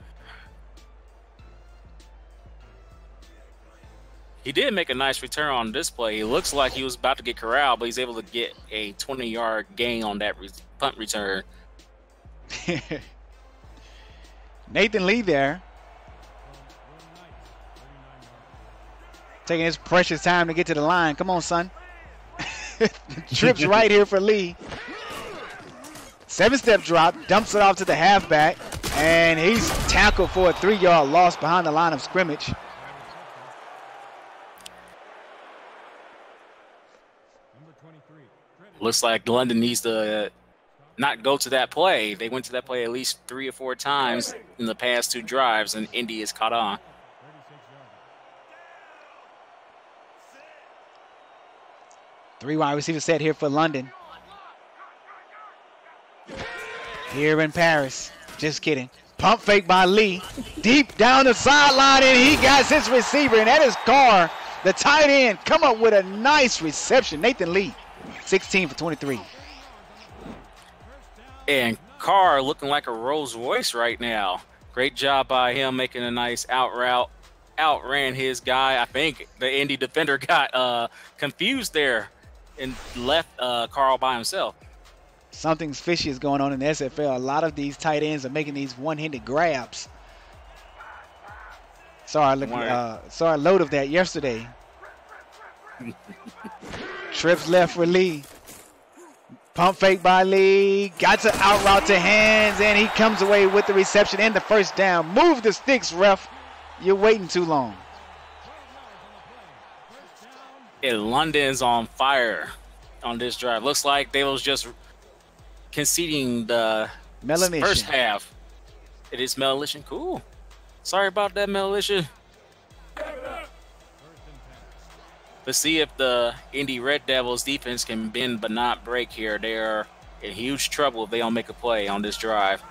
He did make a nice return on this play. He looks like he was about to get corralled, but he's able to get a 20-yard gain on that punt return. Nathan Lee there. Taking his precious time to get to the line. Come on, son. Trips right here for Lee. 7-step drop. Dumps it off to the halfback. And he's tackled for a 3-yard loss behind the line of scrimmage. Looks like London needs to not go to that play. They went to that play at least 3 or 4 times in the past 2 drives, and Indy is caught on. Three wide receiver set here for London. Here in Paris. Just kidding. Pump fake by Lee. Deep down the sideline, and he got his receiver, and that is Carr, the tight end, come up with a nice reception. Nathan Lee. 16 for 23. And Carr looking like a Rolls Royce right now. Great job by him making a nice out route. Outran his guy. I think the Indy defender got confused there and left Carl by himself. Something's fishy is going on in the SFL. A lot of these tight ends are making these one-handed grabs. Saw a load of that yesterday. Trips left for Lee. Pump fake by Lee. Got to out route to Hands, and he comes away with the reception and the first down. Move the sticks, ref. You're waiting too long. And London's on fire on this drive. Looks like they was just conceding the first half. It is Melishin. Cool. Sorry about that, Melishin. Let's see if the Indy Red Devils defense can bend but not break here. They're in huge trouble if they don't make a play on this drive.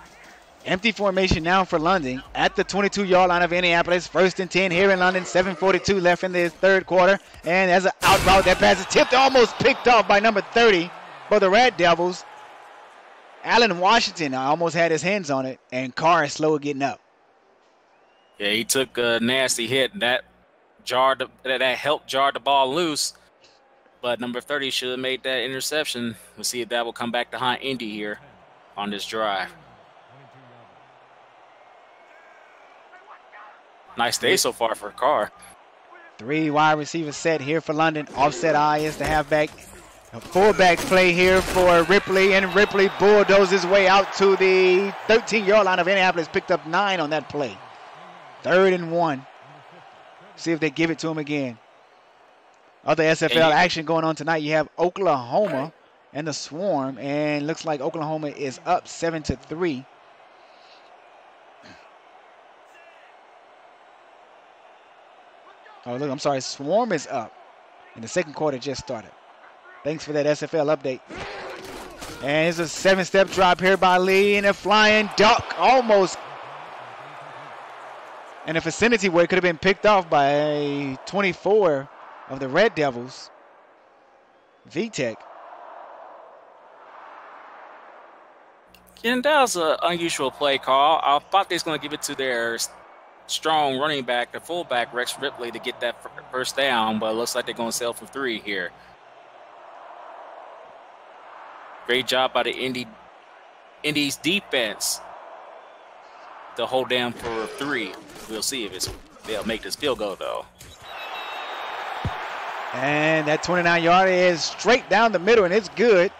Empty formation now for London at the 22-yard line of Indianapolis. 1st and 10 here in London. 7:42 left in the 3rd quarter. And as an out route, that pass is tipped, almost picked off by number 30 for the Red Devils. Allen Washington almost had his hands on it, and Carr is slow getting up. Yeah, he took a nasty hit. That helped jar the ball loose. But number 30 should have made that interception. We'll see if that will come back to haunt Indy here on this drive. Nice day so far for Carr. 3 wide receivers set here for London. Offset eye is the halfback. A fullback play here for Ripley, and Ripley bulldozes his way out to the 13-yard line of Indianapolis. Picked up 9 on that play. 3rd and 1. See if they give it to him again. Other SFL action going on tonight. You have Oklahoma and the Swarm, and looks like Oklahoma is up 7-3. Oh, look, I'm sorry. Swarm is up. And the 2nd quarter just started. Thanks for that SFL update. And it's a 7-step drop here by Lee, and a flying duck almost in a vicinity where it could have been picked off by 24 of the Red Devils. VTech. And that was an unusual play call. I thought they was going to give it to their strong running back, the fullback, Rex Ripley, to get that first down, but it looks like they're going to sail for 3 here. Great job by the Indy's defense to hold down for 3. We'll see if they'll make this field goal, though. And that 29-yarder is straight down the middle, and it's good.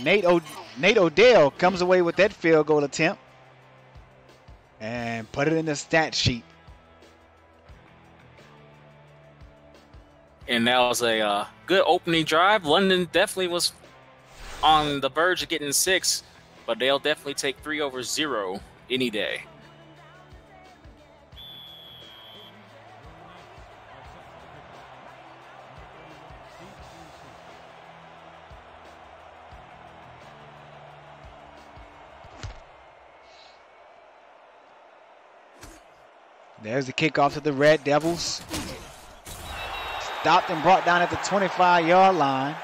Nate Odell comes away with that field goal attempt and put it in the stat sheet. And that was a good opening drive. London definitely was on the verge of getting 6, but they'll definitely take 3 over 0 any day. There's the kickoff to the Red Devils. Stopped and brought down at the 25-yard line.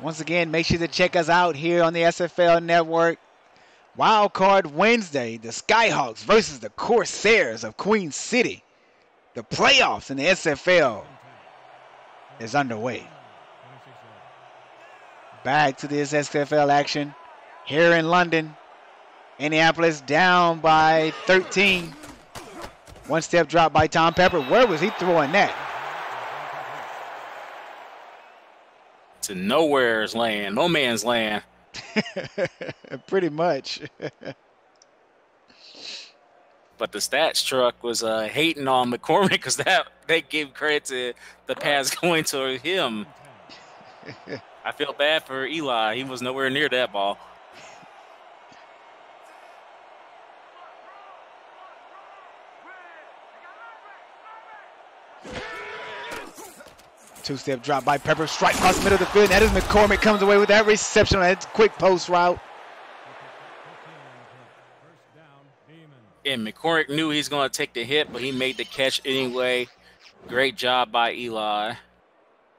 Once again, make sure to check us out here on the SFL Network. Wild Card Wednesday, the Skyhawks versus the Corsairs of Queen City. The playoffs in the SFL is underway. Back to this SFL action here in London. Indianapolis down by 13. 1-step drop by Tom Pepper. Where was he throwing that? To nowhere's land, no man's land. Pretty much. But the stats truck was hating on McCormick because they gave credit to the pass going to him. I feel bad for Eli. He was nowhere near that ball. Two-step drop by Pepper, strike across the middle of the field. That is McCormick, comes away with that reception on that quick post route. And McCormick knew he's going to take the hit, but he made the catch anyway. Great job by Eli.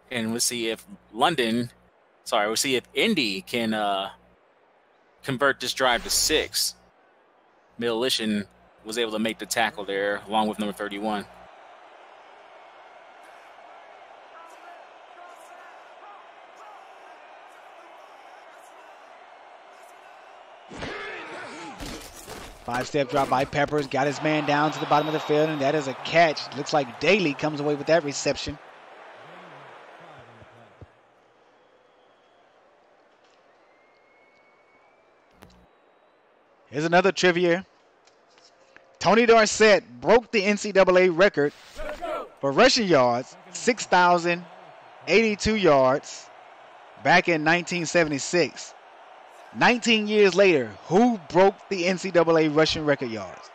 And we'll see if Indy can convert this drive to 6. Middle-Lishan was able to make the tackle there, along with number 31. Five-step drop by Peppers, got his man down to the bottom of the field, and that is a catch. Looks like Daly comes away with that reception. Here's another trivia. Tony Dorsett broke the NCAA record for rushing yards, 6,082 yards, back in 1976. 19 years later, who broke the NCAA rushing record yards?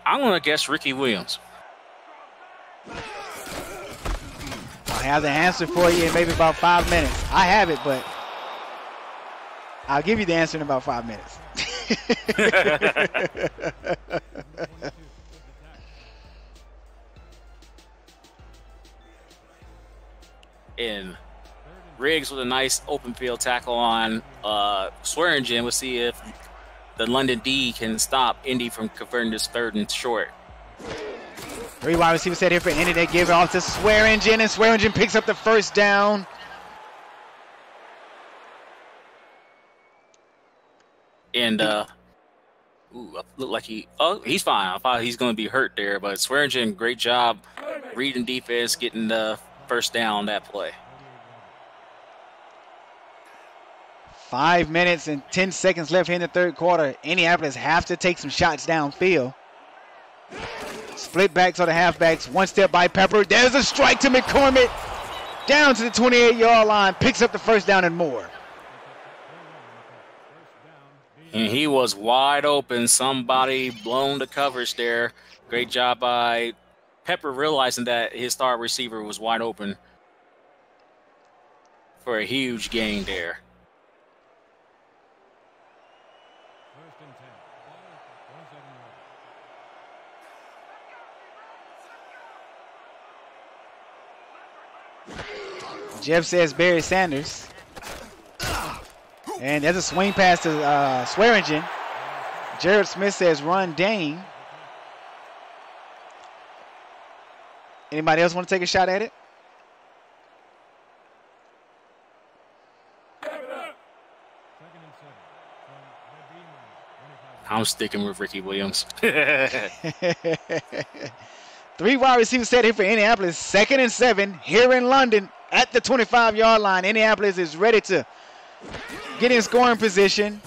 I'm going to guess Ricky Williams. I'll have the answer for you in maybe about 5 minutes. I have it, but I'll give you the answer in about 5 minutes. And Riggs with a nice open field tackle on Swearingen. We'll see if the London D can stop Indy from converting this 3rd and short. 3 wide receivers set here for Indy. They give it off to Swearingen, and Swearingen picks up the first down. And look like he's fine. I thought he's going to be hurt there, but Swearingen, great job reading defense, getting the first down on that play. 5 minutes and 10 seconds left here in the 3rd quarter. Indianapolis have to take some shots downfield. Split backs or the halfbacks. 1-step by Pepper. There's a strike to McCormick. Down to the 28-yard line. Picks up the first down and more. And he was wide open. Somebody blown the coverage there. Great job by Pepper realizing that his star receiver was wide open for a huge gain there. Jeff says Barry Sanders. And there's a swing pass to Swearingen. Jared Smith says Ron Dane. Anybody else want to take a shot at it? I'm sticking with Ricky Williams. 3 wide receivers set here for Indianapolis. 2nd and 7 here in London at the 25-yard line. Indianapolis is ready to get in scoring position.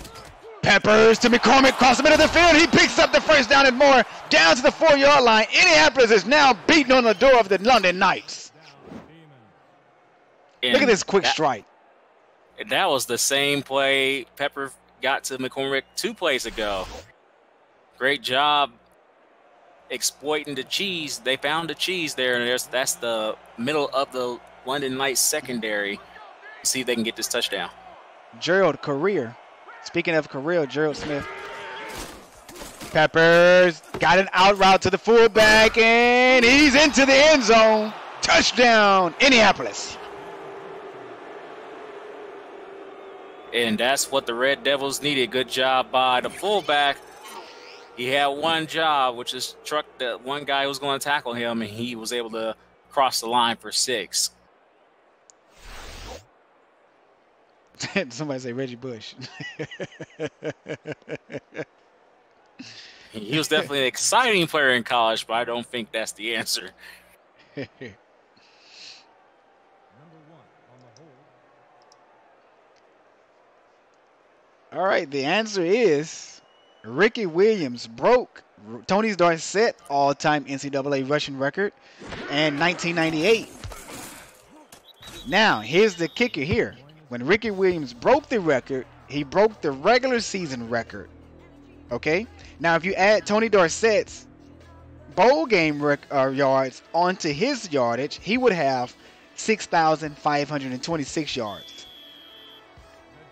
Peppers to McCormick, cross the middle of the field. He picks up the first down and more down to the 4-yard line. Indianapolis is now beating on the door of the London Knights. And look at this quick strike. That was the same play Pepper got to McCormick 2 plays ago. Great job exploiting the cheese. They found the cheese there, and that's the middle of the London Knights secondary. See if they can get this touchdown. Gerald Career. Speaking of Career, Gerald Smith. Peppers got an out route to the fullback, and he's into the end zone. Touchdown, Indianapolis. And that's what the Red Devils needed. Good job by the fullback. He had one job, which is truck the one guy who was going to tackle him, and he was able to cross the line for 6. Somebody say Reggie Bush. He was definitely an exciting player in college, but I don't think that's the answer. All right, the answer is Ricky Williams broke Tony Dorsett all-time NCAA rushing record in 1998. Now, here's the kicker here. When Ricky Williams broke the record, he broke the regular season record. Okay? Now, if you add Tony Dorsett's bowl game yards onto his yardage, he would have 6,526 yards,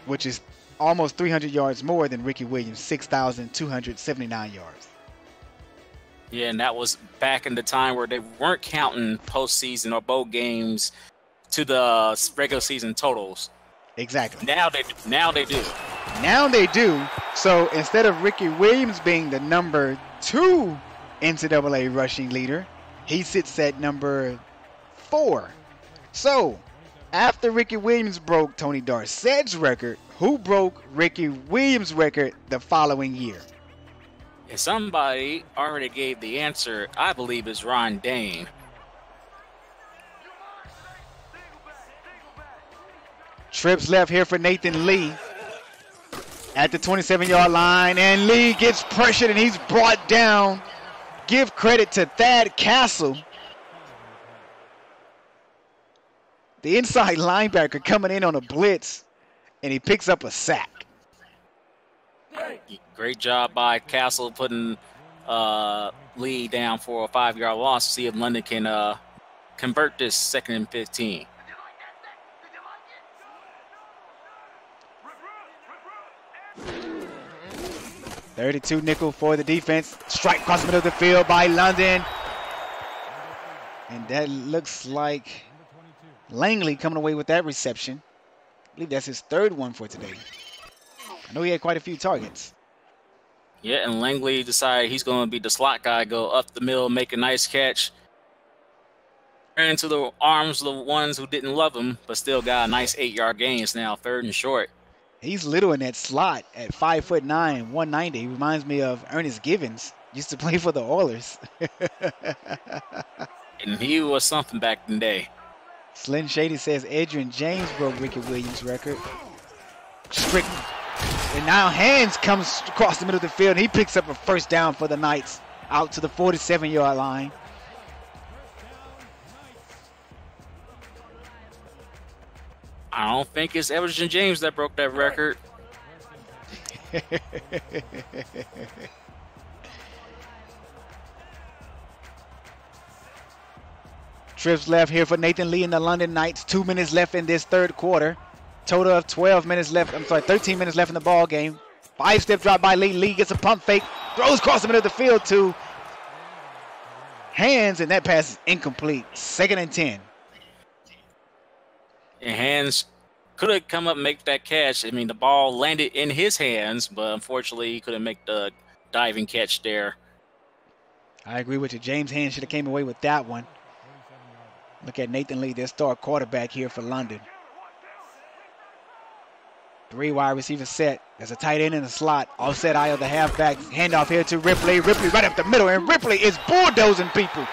which is almost 300 yards more than Ricky Williams' 6,279 yards. Yeah, and that was back in the time where they weren't counting postseason or bowl games to the regular season totals. Exactly. Now they do. Now they do. So instead of Ricky Williams being the number 2 NCAA rushing leader, he sits at number 4. So after Ricky Williams broke Tony Dorsett's record, who broke Ricky Williams' record the following year? And somebody already gave the answer. I believe is Ron Dane. Trips left here for Nathan Lee at the 27-yard line, and Lee gets pressured and he's brought down. Give credit to Thad Castle, the inside linebacker, coming in on a blitz, and he picks up a sack. Great job by Castle putting Lee down for a 5-yard loss. See if London can convert this 2nd and 15. .32 nickel for the defense. Strike across the middle of the field by London. And that looks like Langley coming away with that reception. I believe that's his 3rd one for today. I know he had quite a few targets. Yeah, and Langley decided he's going to be the slot guy, go up the middle, make a nice catch. Ran into the arms of the ones who didn't love him, but still got a nice 8-yard gain. It's now 3rd and short. He's little in that slot at 5'9", 190. He reminds me of Ernest Givens. Used to play for the Oilers. And he was something back in the day. Slim Shady says Adrian James broke Ricky Williams' record. Strict. And now Hands comes across the middle of the field. And he picks up a first down for the Knights out to the 47-yard line. I don't think it's Adrian James that broke that record. trips left here for Nathan Lee and the London Knights. 2 minutes left in this third quarter. Total of 12 minutes left. 13 minutes left in the ball game. 5-step drop by Lee. Lee gets a pump fake. Throws across the middle of the field to Hands, and that pass is incomplete. 2nd and 10. And Hands could have come up and make that catch. I mean, the ball landed in his hands, but unfortunately he couldn't make the diving catch there. I agree with you. James Hands should have came away with that one. Look at Nathan Lee, their star quarterback here for London. 3 wide receiver set. There's a tight end in the slot. Offset eye of the halfback. Handoff here to Ripley. Ripley right up the middle, and Ripley is bulldozing people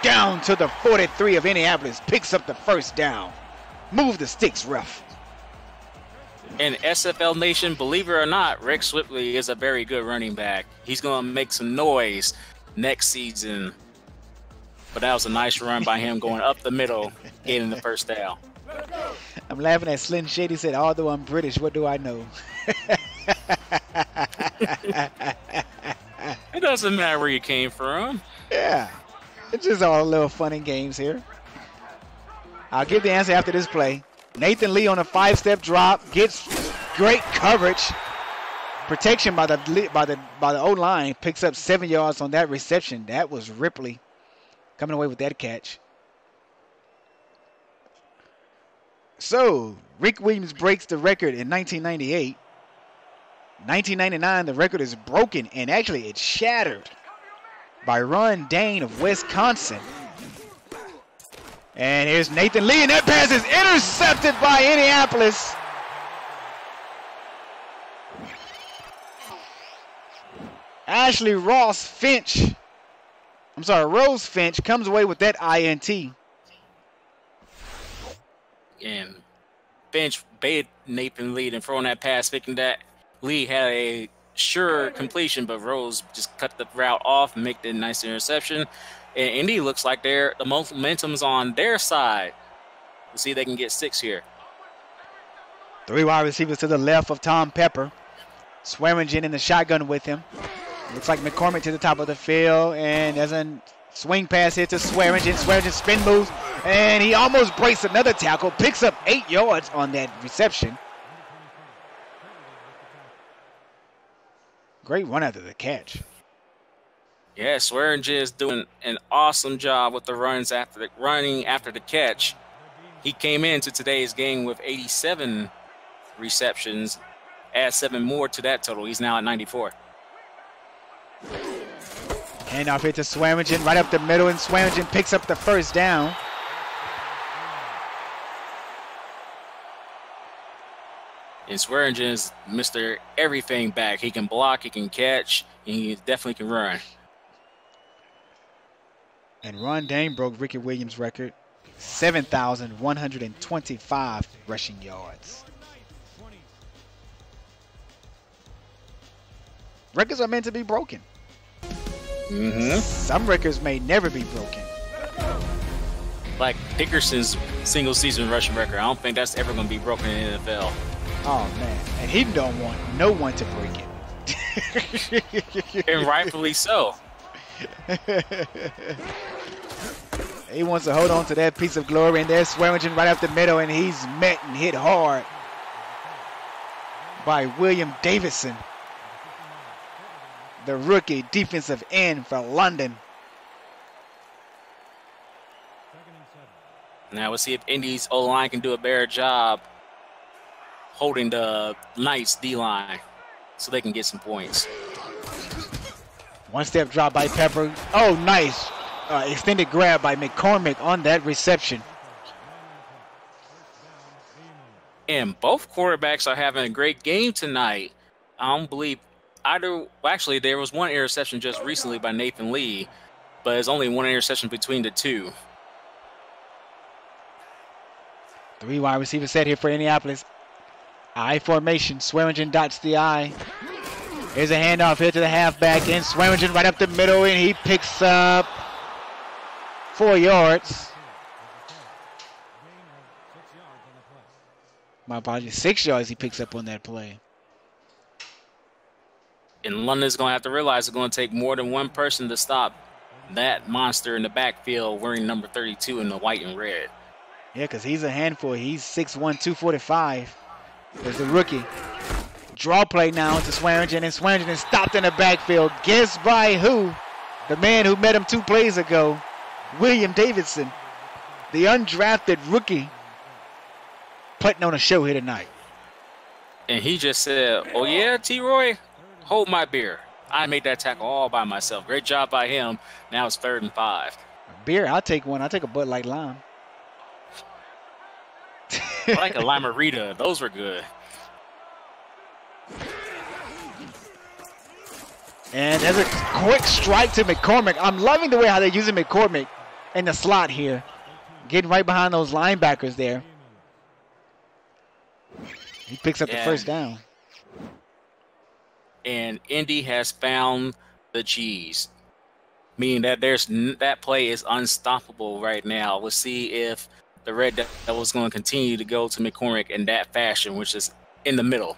down to the 43 of Indianapolis. Picks up the first down. Move the sticks, ref. In SFL Nation, believe it or not, Rick Swipley is a very good running back. He's going to make some noise next season. But that was a nice run by him going up the middle, getting the first down. I'm laughing at Slim Shady. Said, although I'm British, what do I know? It doesn't matter where you came from. Yeah. It's just all a little fun and games here. I'll give the answer after this play. Nathan Lee on a 5-step drop. Gets great coverage. Protection by the O-line. Picks up 7 yards on that reception. That was Ripley coming away with that catch. So, Rick Williams breaks the record in 1998. 1999, the record is broken, and actually it's shattered by Ron Dane of Wisconsin. And here's Nathan Lee, and that pass is intercepted by Indianapolis. Rose Finch comes away with that INT. And Finch baited Nathan Lee and throwing that pass, thinking that Lee had a sure completion, but Rose just cut the route off and make the nice interception. And Indy looks like the momentum's on their side. We'll see if they can get 6 here. 3 wide receivers to the left of Tom Pepper. Swearingen in the shotgun with him. Looks like McCormick to the top of the field, and there's a swing pass here to Swearingen. Swearingen spin moves, and he almost breaks another tackle. Picks up 8 yards on that reception. Great run after the catch. Yeah, Swearingen is doing an awesome job with the running after the catch. He came into today's game with 87 receptions. Add 7 more to that total. He's now at 94. Handoff here to Swearingen, right up the middle, and Swearingen picks up the first down. And Swearingen is Mr. Everything back. He can block, he can catch, and he definitely can run. And Ron Dane broke Ricky Williams' record, 7,125 rushing yards. Records are meant to be broken. Mm-hmm. Some records may never be broken. Like Dickerson's single-season rushing record. I don't think that's ever going to be broken in the NFL. Oh, man. And he don't want no one to break it. And rightfully so. He wants to hold on to that piece of glory, and there's Swearingen right up the middle, and he's met and hit hard by William Davison, the rookie defensive end for London. Now we'll see if Indy's O-line can do a better job holding the Knights D-line so they can get some points. 1-step drop by Pepper. Oh, nice. Extended grab by McCormick on that reception. And both quarterbacks are having a great game tonight. I don't believe either. Well, actually, there was one interception just recently by Nathan Lee, but there's only one interception between the two. 3 wide receiver set here for Indianapolis. I formation. Swearingen dots the I. Here's a handoff here to the halfback, and Swearingen right up the middle, and he picks up 4 yards. My apologies, 6 yards he picks up on that play. And London's going to have to realize it's going to take more than one person to stop that monster in the backfield wearing number 32 in the white and red. Yeah, because he's a handful. He's 6'1", 245. There's the rookie. Draw play now to Swearingen, and Swearingen is stopped in the backfield. Guess by who? The man who met him 2 plays ago, William Davidson, the undrafted rookie, putting on a show here tonight. And he just said, "Oh yeah, T-Roy, hold my beer. I made that tackle all by myself. Great job by him. Now it's 3rd and 5. Beer, I'll take one. I'll take a Bud Light Lime. I like a Limerita. Those were good. And there's a quick strike to McCormick. I'm loving the way how they're using McCormick in the slot here. Getting right behind those linebackers there. He picks up the first down. And Indy has found the cheese, meaning that that play is unstoppable right now. We'll see if the Red Devils going to continue to go to McCormick in that fashion, which is in the middle.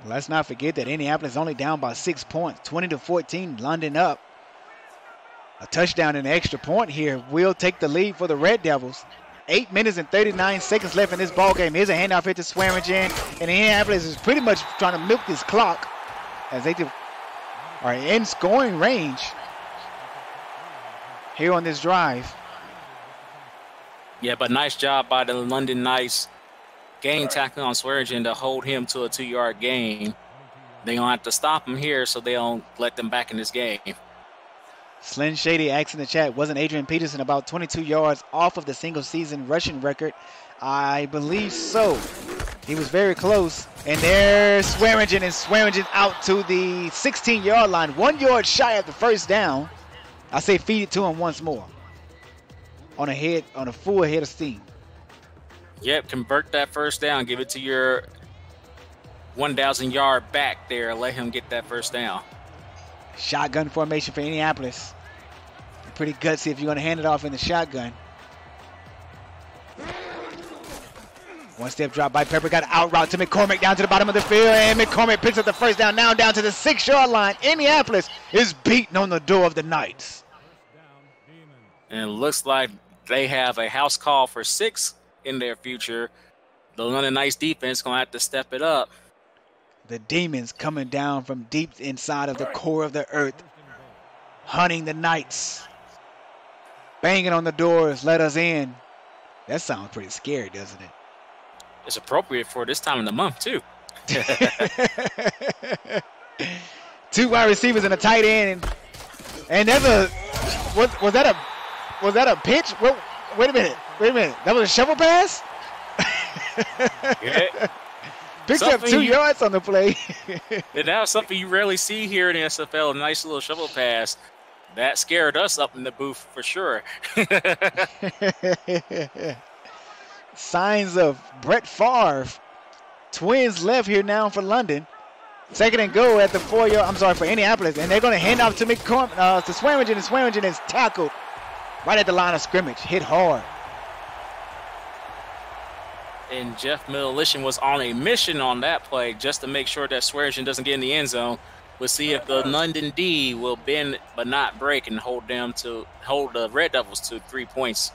Let's not forget that Indianapolis is only down by 6 points, 20-14, London up. A touchdown and an extra point here will take the lead for the Red Devils. 8 minutes and 39 seconds left in this ball game. Here's a handoff here to Swearingen, and Indianapolis is pretty much trying to milk this clock as they are in scoring range here on this drive. Yeah, but nice job by the London Knights. Game tackling on Swearingen to hold him to a 2-yard gain. They're going to have to stop him here so they don't let them back in this game. Slim Shady asks in the chat, wasn't Adrian Peterson about 22 yards off of the single-season rushing record? I believe so. He was very close. And there's Swearingen, and Swearingen out to the 16-yard line. 1 yard shy of the first down. I say feed it to him once more. On a full head of steam. Yep, convert that first down. Give it to your 1,000-yard back there. Let him get that first down. Shotgun formation for Indianapolis. Pretty gutsy if you're going to hand it off in the shotgun. One step drop by Pepper. Got out route to McCormick down to the bottom of the field. And McCormick picks up the first down. Now down to the 6-yard line. Indianapolis is beating on the door of the Knights. And it looks like they have a house call for 6 in their future. The London Knights defense going to have to step it up. The demons coming down from deep inside of the core of the earth, hunting the Knights, banging on the doors, let us in. That sounds pretty scary, doesn't it? It's appropriate for this time of the month, too. 2 wide receivers and a tight end. And there's a, was that a pitch? Wait a minute. That was a shovel pass? Yeah. Picks up 2 yards on the play. And that was something you rarely see here in the SFL, a nice little shovel pass. That scared us up in the booth for sure. Signs of Brett Favre. Twins left here now for London. 2nd and goal at the 4-yard, I'm sorry, for Indianapolis. And they're going to hand off to McCormick, to Swearingen, and Swearingen is tackled right at the line of scrimmage. Hit hard. And Jeff Middleton was on a mission on that play just to make sure that Swearingen doesn't get in the end zone. We'll see if the London D will bend but not break and hold the Red Devils to 3 points.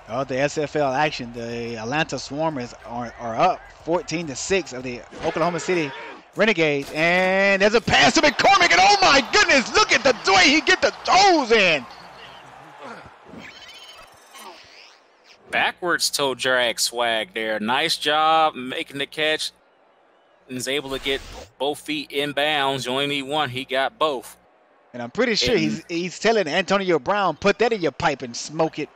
Oh, the SFL action. The Atlanta Swarmers are up 14-6 of the Oklahoma City Renegades. And there's a pass to McCormick, and oh my goodness, look at the way he get the toes in. Backwards toe drag swag there. Nice job making the catch. And is able to get both feet in bounds. You only need one. He got both. And I'm pretty sure he's telling Antonio Brown, put that in your pipe and smoke it.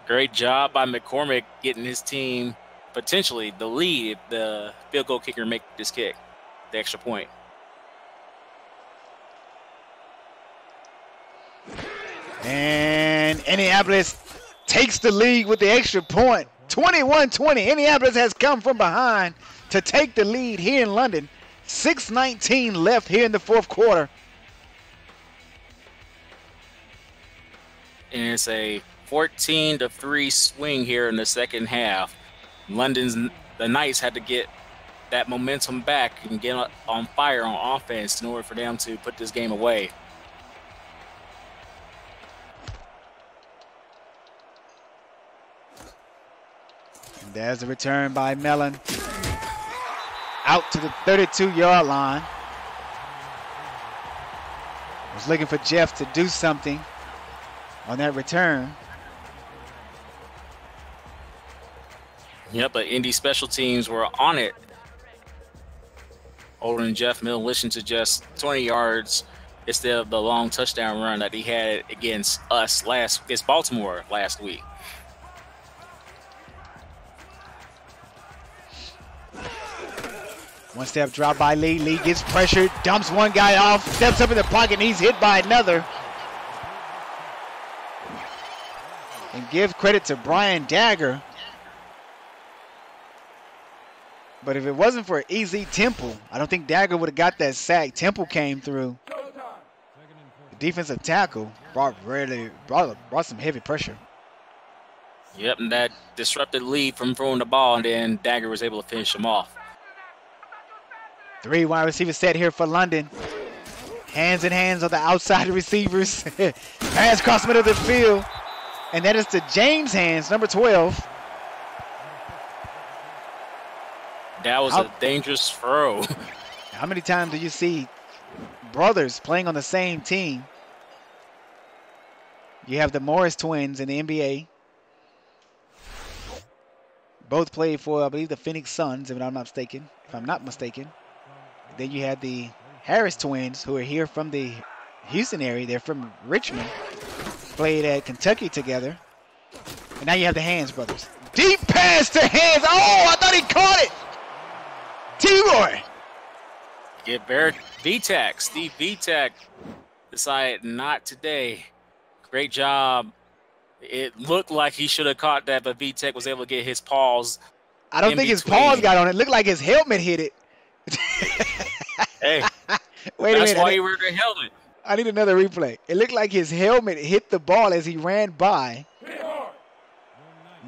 Great job by McCormick getting his team potentially the lead if the field goal kicker make this kick, the extra point. And Indianapolis takes the lead with the extra point. 21-20. Indianapolis has come from behind to take the lead here in London. 6:19 left here in the 4th quarter. And it's a 14-3 swing here in the second half. The Knights had to get that momentum back and get on fire on offense in order for them to put this game away. There's a return by Mellon. Out to the 32-yard line. Was looking for Jeff to do something on that return. Yep, but Indy special teams were on it. Holding Jeff Millicent to just 20 yards instead of the long touchdown run that he had against against Baltimore last week. One step drop by Lee. Lee gets pressured, dumps one guy off, steps up in the pocket, and he's hit by another. And give credit to Brian Dagger. But if it wasn't for easy Temple, I don't think Dagger would have got that sack. Temple came through. The defensive tackle brought some heavy pressure. Yep, and that disrupted Lee from throwing the ball, and then Dagger was able to finish him off. 3 wide receiver set here for London. Hands in hands on the outside receivers. Pass across the middle of the field. And that is to James Hands, number 12. That was a dangerous throw. How many times do you see brothers playing on the same team? You have the Morris twins in the NBA. Both played for, I believe, the Phoenix Suns, if I'm not mistaken. Then you had the Harris twins, who are here from the Houston area. They're from Richmond. Played at Kentucky together. And now you have the Hands brothers. Deep pass to Hands. Oh, I thought he caught it. T-Roy. Get Barrett VTAC. Steve VTAC decided not today. Great job. It looked like he should have caught that, but VTAC was able to get his paws. I don't think his paws got on it. It looked like his helmet hit it. Hey, wait a minute. That's why he wore the helmet. I need another replay. It looked like his helmet hit the ball as he ran by.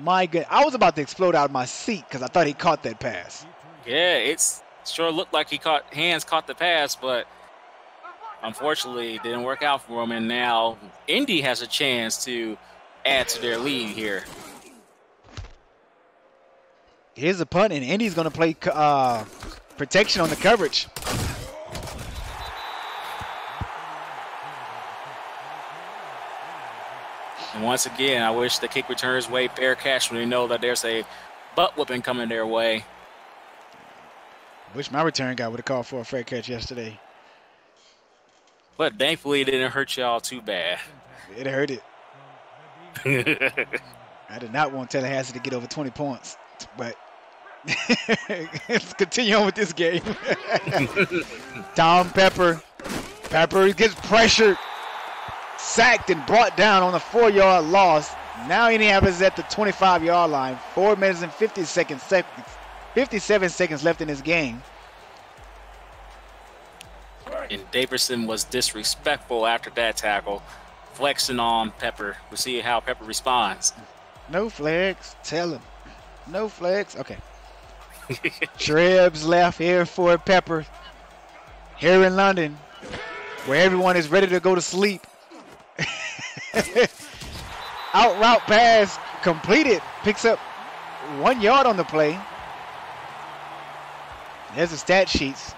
My goodness. I was about to explode out of my seat because I thought he caught that pass. Yeah, it sure looked like Hands caught the pass, but unfortunately it didn't work out for him, and now Indy has a chance to add to their lead here. Here's a punt, and Indy's going to play protection on the coverage. And once again, I wish the kick returns way fair catch when they know that there's a butt whooping coming their way. Wish my return guy would have called for a fair catch yesterday. But thankfully, it didn't hurt y'all too bad. It hurt it. I did not want Tallahassee to get over 20 points, but let's continue on with this game. Tom Pepper. Pepper gets pressured, sacked, and brought down on a 4-yard loss. Now Indianapolis is at the 25-yard line. 4 minutes and 57 seconds left in this game. And Daverson was disrespectful after that tackle, flexing on Pepper. We'll see how Pepper responds. No flex. Tell him. No flex. Okay. Trebs left here for Pepper. Here in London, where everyone is ready to go to sleep. Out route pass completed. Picks up 1 yard on the play. There's the stat sheets.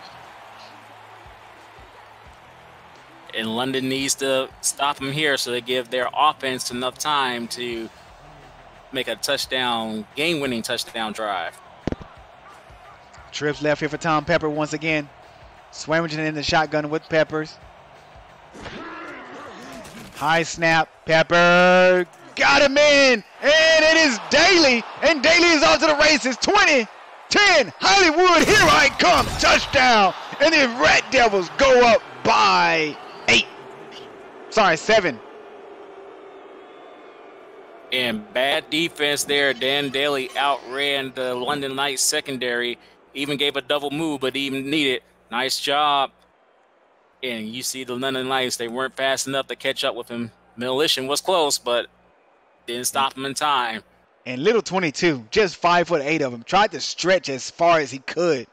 And London needs to stop him here so they give their offense enough time to make a touchdown, game-winning touchdown drive. Trips left here for Tom Pepper once again. Swearingen in the shotgun with Peppers. High snap. Pepper got him in. And it is Daly. And Daly is off to the races. 20, 10, Hollywood, here I come. Touchdown. And the Red Devils go up by 7. And bad defense there. Dan Daly outran the London Knights secondary. Even gave a double move, but even needed. Nice job. And you see the London Knights, they weren't fast enough to catch up with him. Militia was close, but didn't stop him in time. And little 22, just 5'8" of him, tried to stretch as far as he could,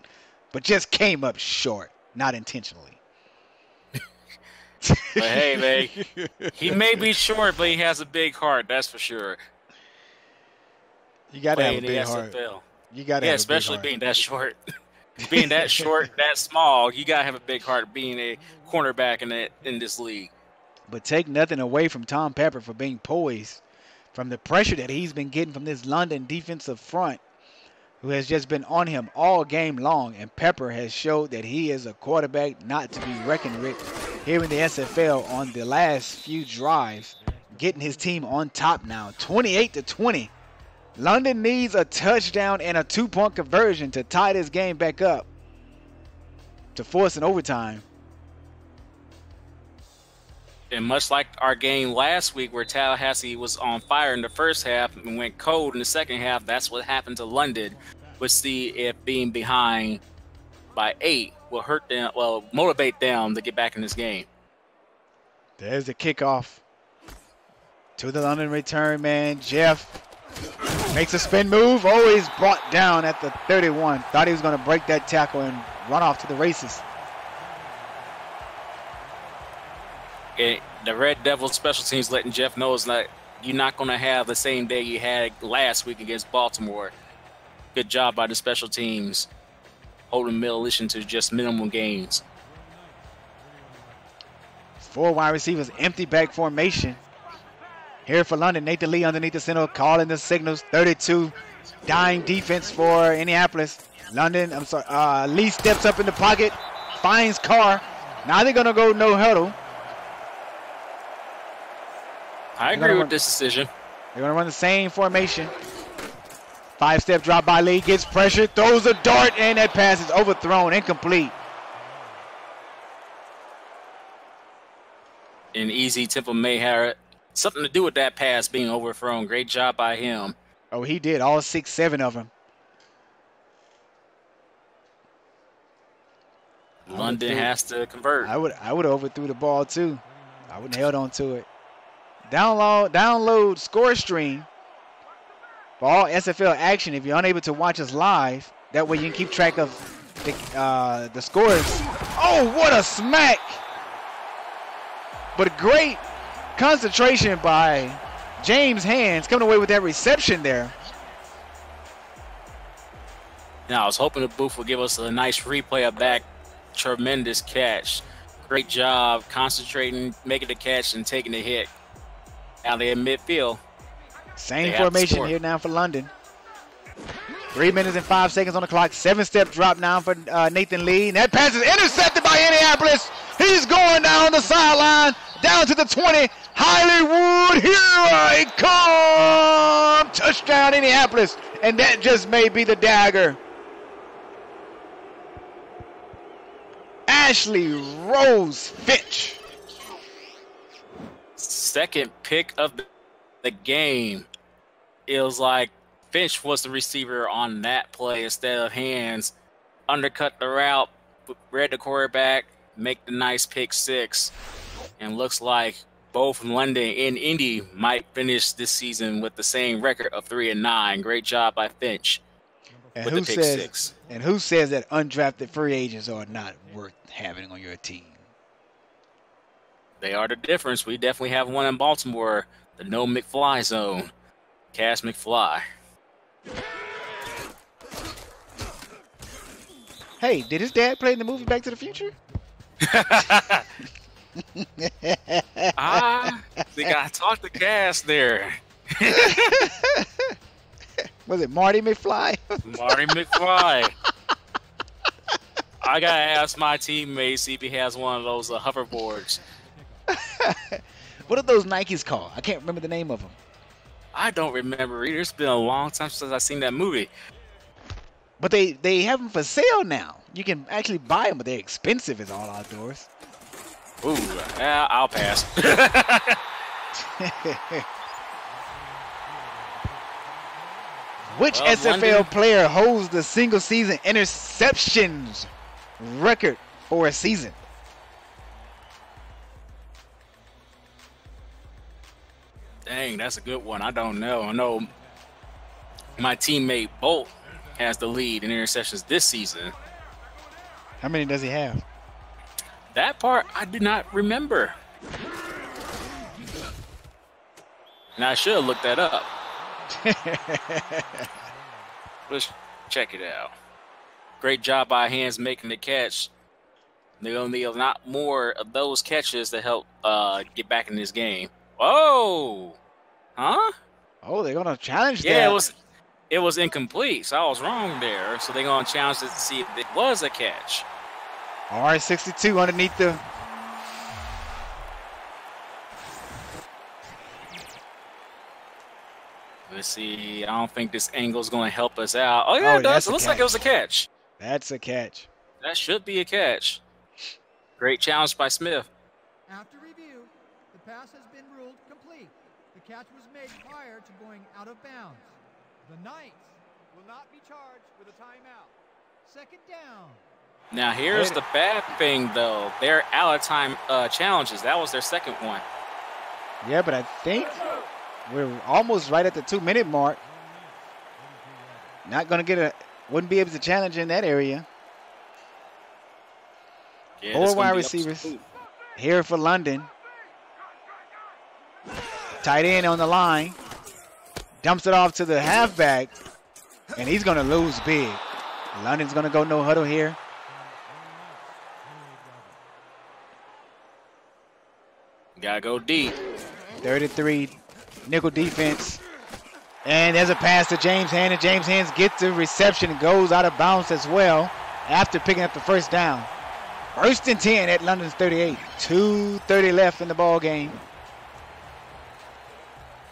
but just came up short, not intentionally. But hey, man, he may be short, but he has a big heart, that's for sure. You got to have a in the big heart. SFL. You got to Yeah, have especially a big being that short. Being that short, that small, you got to have a big heart being a cornerback in this league. But take nothing away from Tom Pepper for being poised from the pressure that he's been getting from this London defensive front, who has just been on him all game long. And Pepper has showed that he is a quarterback not to be reckoned with here in the SFL on the last few drives, getting his team on top now, 28-20. London needs a touchdown and a 2-point conversion to tie this game back up to force an overtime. And much like our game last week where Tallahassee was on fire in the first half and went cold in the second half, that's what happened to London. We'll see if being behind by 8 will hurt them, well, motivate them to get back in this game. There's the kickoff to the London return man. Jeff makes a spin move. Always brought down at the 31. Thought he was going to break that tackle and run off to the races. The Red Devils special teams letting Jeff know that you're not going to have the same day you had last week against Baltimore. Good job by the special teams holding Militia to just minimum gains. 4 wide receivers, empty back formation. Here for London, Nathan Lee underneath the center, calling the signals. 32, dying defense for Indianapolis. Lee steps up in the pocket, finds Carr. Now they're going to go no huddle. I agree with this decision. They're going to run the same formation. 5-step drop by Lee, gets pressure, throws a dart, and that pass is overthrown, incomplete. And Easy Temple may have something to do with that pass being overthrown. Great job by him. Oh, he did, all 6, 7 of them. London has to convert. I would have overthrew the ball too. I wouldn't have held on to it. Download score stream for all SFL action if you're unable to watch us live. That way you can keep track of the scores. Oh, what a smack! But a great concentration by James Hands coming away with that reception there. Now, I was hoping the booth would give us a nice replay of that tremendous catch. Great job concentrating, making the catch, and taking the hit. Now they're in midfield. Same formation here now for London. 3 minutes and 5 seconds on the clock. 7-step drop now for Nathan Lee. And that pass is intercepted by Indianapolis. He's going down the sideline, down to the 20. Hollywood, here I come! Touchdown, Indianapolis. And that just may be the dagger. Ashley Rose Finch. Second pick of the game. It was like Finch was the receiver on that play instead of Hands. Undercut the route, read the quarterback, make the nice pick 6. And looks like both London and Indy might finish this season with the same record of 3-9. Great job by Finch with the pick 6. And who says that undrafted free agents are not worth having on your team? They are the difference. We definitely have one in Baltimore, the no McFly zone. Cass McFly. Hey, did his dad play in the movie Back to the Future? They got to talk to Cass there. Was it Marty McFly? Marty McFly. I got to ask my teammate, see if he has one of those hoverboards. What are those Nikes called? I can't remember the name of them. I don't remember either. It's been a long time since I've seen that movie. But they have them for sale now. You can actually buy them, but they're expensive as all outdoors. Ooh, yeah, I'll pass. Which SFL player holds the single-season interceptions record for a season? Dang, that's a good one. I don't know. I know my teammate Bolt has the lead in interceptions this season. How many does he have? That part I do not remember. Now I should have looked that up. Let's check it out. Great job by Hands making the catch. They're going to need a lot more of those catches to help get back in this game. Oh! Huh? Oh, they're going to challenge that. Yeah, it was incomplete, so I was wrong there. So they're going to challenge it to see if it was a catch. R62 underneath the... Let's see. I don't think this angle is going to help us out. Oh, yeah, it does. It looks like it was a catch. That's a catch. That should be a catch. Great challenge by Smith. After review, the pass has been ruled complete. The catch was made prior to going out of bounds. The Knights will not be charged with a timeout. Second down. Now, here's the bad thing, though. They're out-of-time challenges. That was their second one. Yeah, but I think we're almost right at the 2-minute mark. Not going to wouldn't be able to challenge in that area. Yeah, 4 wide receivers here for London. Tight end on the line. Dumps it off to the halfback. And he's going to lose big. London's going to go no huddle here. Gotta go deep. 33 nickel defense. And there's a pass to James Hand, and James Hands gets the reception and goes out of bounds as well after picking up the first down. 1st and 10 at London's 38. 2:30 left in the ball game.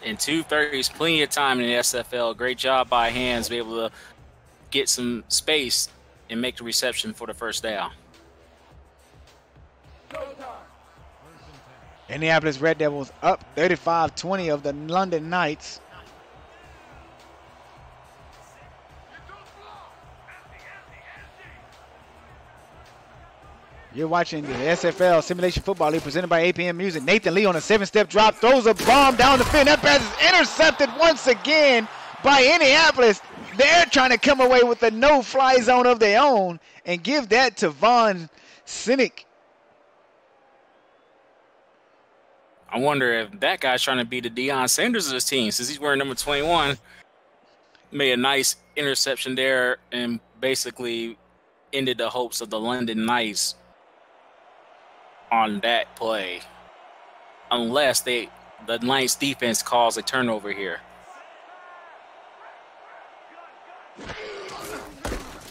And 2:30 is plenty of time in the SFL. Great job by Hands to be able to get some space and make the reception for the first down. Indianapolis Red Devils up 35-20 of the London Knights. You're watching the SFL Simulation Football League presented by APM Music. Nathan Lee on a 7-step drop, throws a bomb down the field. That pass is intercepted once again by Indianapolis. They're trying to come away with a no-fly zone of their own and give that to Von Sinek. I wonder if that guy's trying to be the Deion Sanders of this team since he's wearing number 21. Made a nice interception there and basically ended the hopes of the London Knights on that play. Unless the Knights defense calls a turnover here.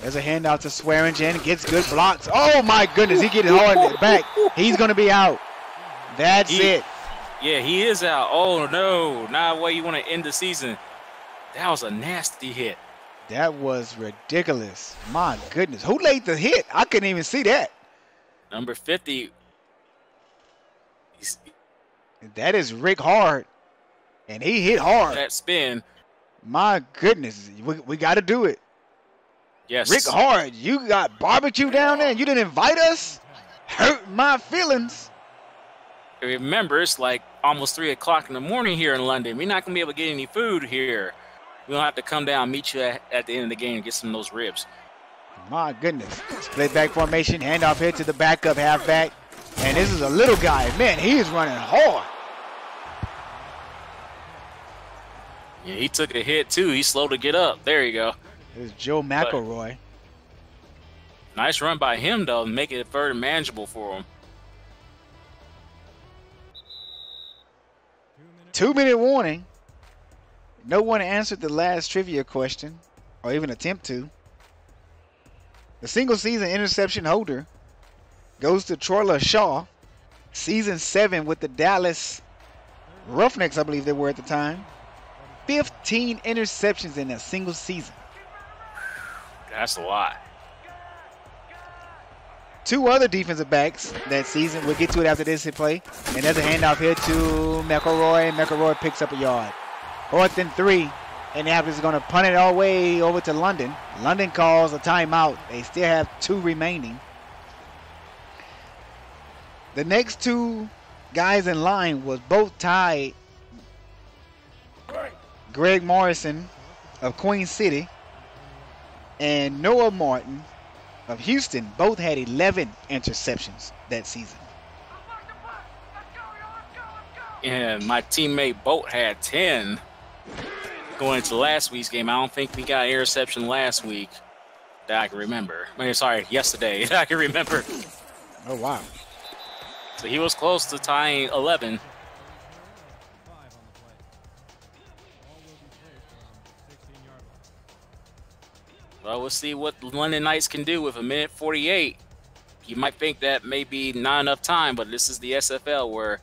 There's a handout to Swearingen. Gets good blocks. Oh, my goodness. He gets hard in the back. He's going to be out. That's it. Yeah, he is out. Oh, no. Not the way you want to end the season. That was a nasty hit. That was ridiculous. My goodness. Who laid the hit? I couldn't even see that. Number 50. That is Rick Hard. And he hit hard. That spin. My goodness. We got to do it. Yes. Rick Hard, you got barbecue down there and you didn't invite us? Hurt my feelings. Remember, it's like almost 3 o'clock in the morning here in London. We're not going to be able to get any food here. We're going to have to come down and meet you at the end of the game and get some of those ribs. My goodness. Split back formation, handoff here to the backup halfback. And this is a little guy. Man, he is running hard. Yeah, he took a hit, too. He's slow to get up. There you go. It was Joe McElroy. Nice run by him, though, making it further manageable for him. 2-minute warning. No one answered the last trivia question, or even attempt to. The single-season interception holder goes to Troy Shaw. Season 7 with the Dallas Roughnecks, I believe they were at the time. 15 interceptions in a single season. That's a lot. 2 other defensive backs that season. We'll get to it after this hit play. And there's a handoff here to McElroy. And McElroy picks up a yard. 4th and 3. Indianapolis is going to punt it all the way over to London. London calls a timeout. They still have 2 remaining. The next 2 guys in line was both tied. Greg Morrison of Queen City and Noah Martin of Houston both had 11 interceptions that season. And my teammate Boat had 10. going into last week's game, I don't think we got an interception last week that I can remember. I mean, sorry, yesterday that I can remember. Oh, wow. So he was close to tying 11. Well, we'll see what the London Knights can do with a minute 48. You might think that may be not enough time, but this is the SFL where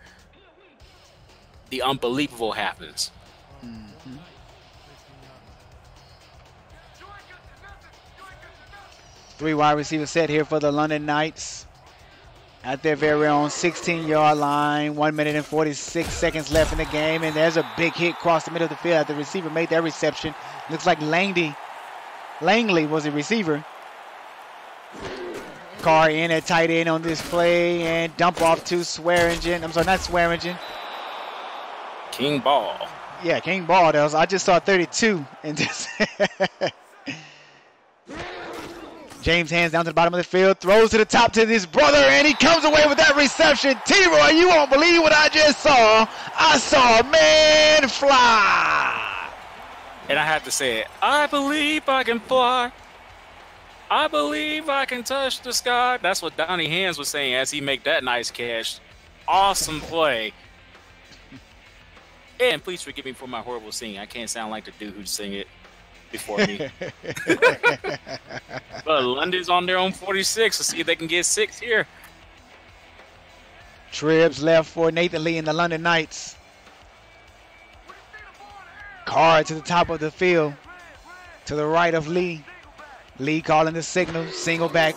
the unbelievable happens. Mm-hmm. Three wide receiver set here for the London Knights at their very own 16-yard line. 1 minute and 46 seconds left in the game, and there's a big hit across the middle of the field after the receiver made that reception. Looks like Langley was the receiver. Carr in at tight end on this play and dump off to Swearingen. I'm sorry, not Swearingen. King Ball. Yeah, King Ball. I just saw 32. And just James hands down to the bottom of the field, throws to the top to his brother, and he comes away with that reception. T-Roy, you won't believe what I just saw. I saw a man fly. And I have to say it. I believe I can fly. I believe I can touch the sky. That's what Donnie Hands was saying as he made that nice catch. Awesome play. And please forgive me for my horrible singing. I can't sound like the dude who sang it before me. But London's on their own 46. Let's see if they can get 6 here. Tribbs left for Nathan Lee and the London Knights. Carr to the top of the field, to the right of Lee. Lee calling the signal, single back.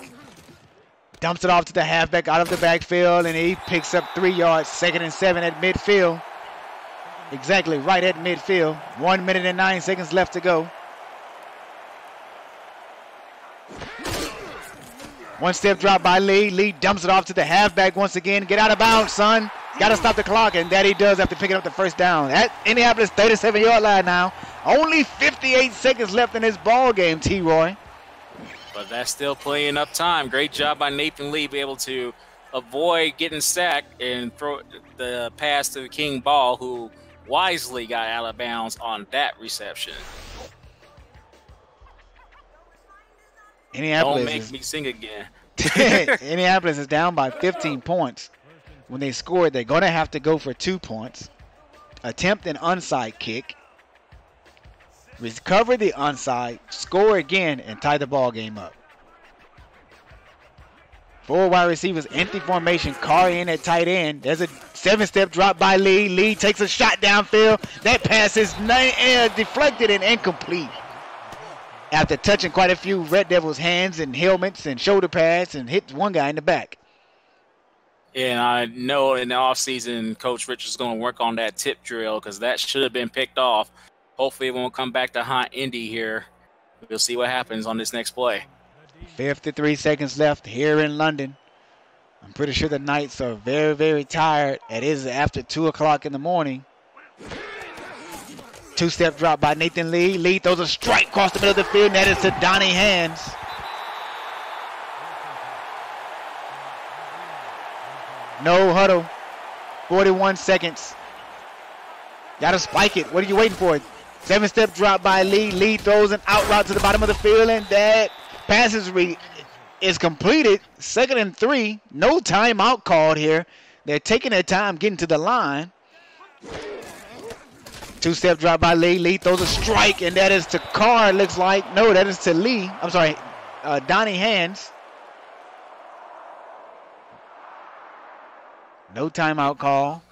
Dumps it off to the halfback out of the backfield, and he picks up 3 yards, 2nd and 7 at midfield. Exactly right at midfield. 1 minute and 9 seconds left to go. One step drop by Lee. Lee dumps it off to the halfback once again. Get out of bounds, son. Got to stop the clock, and that he does after picking up the first down. At Indianapolis 37-yard line now. Only 58 seconds left in this ball game, T-Roy. But that's still plenty enough time. Great job by Nathan Lee, be able to avoid getting sacked and throw the pass to the King Ball, who wisely got out of bounds on that reception. Don't make me sing again. Indianapolis is down by 15 points. When they scored, they're going to have to go for 2 points. Attempt an onside kick. Recover the onside, score again, and tie the ball game up. 4 wide receivers, empty formation. Carr in at tight end. There's a 7-step drop by Lee. Lee takes a shot downfield. That pass is deflected and incomplete. After touching quite a few Red Devils' hands and helmets and shoulder pads, and hit one guy in the back. And I know in the offseason, Coach Richards is going to work on that tip drill because that should have been picked off. Hopefully it won't come back to haunt Indy here. We'll see what happens on this next play. 53 seconds left here in London. I'm pretty sure the Knights are very, very tired. It is after 2 o'clock in the morning. 2-step drop by Nathan Lee. Lee throws a strike across the middle of the field, and that is to Donnie Hands. No huddle. 41 seconds. Got to spike it. What are you waiting for? 7-step drop by Lee. Lee throws an out route to the bottom of the field, and that pass is completed. 2nd and 3. No timeout called here. They're taking their time getting to the line. 2-step drop by Lee. Lee throws a strike, and that is to Carr, looks like. No, that is to Lee. I'm sorry, Donnie Hands. No timeout call.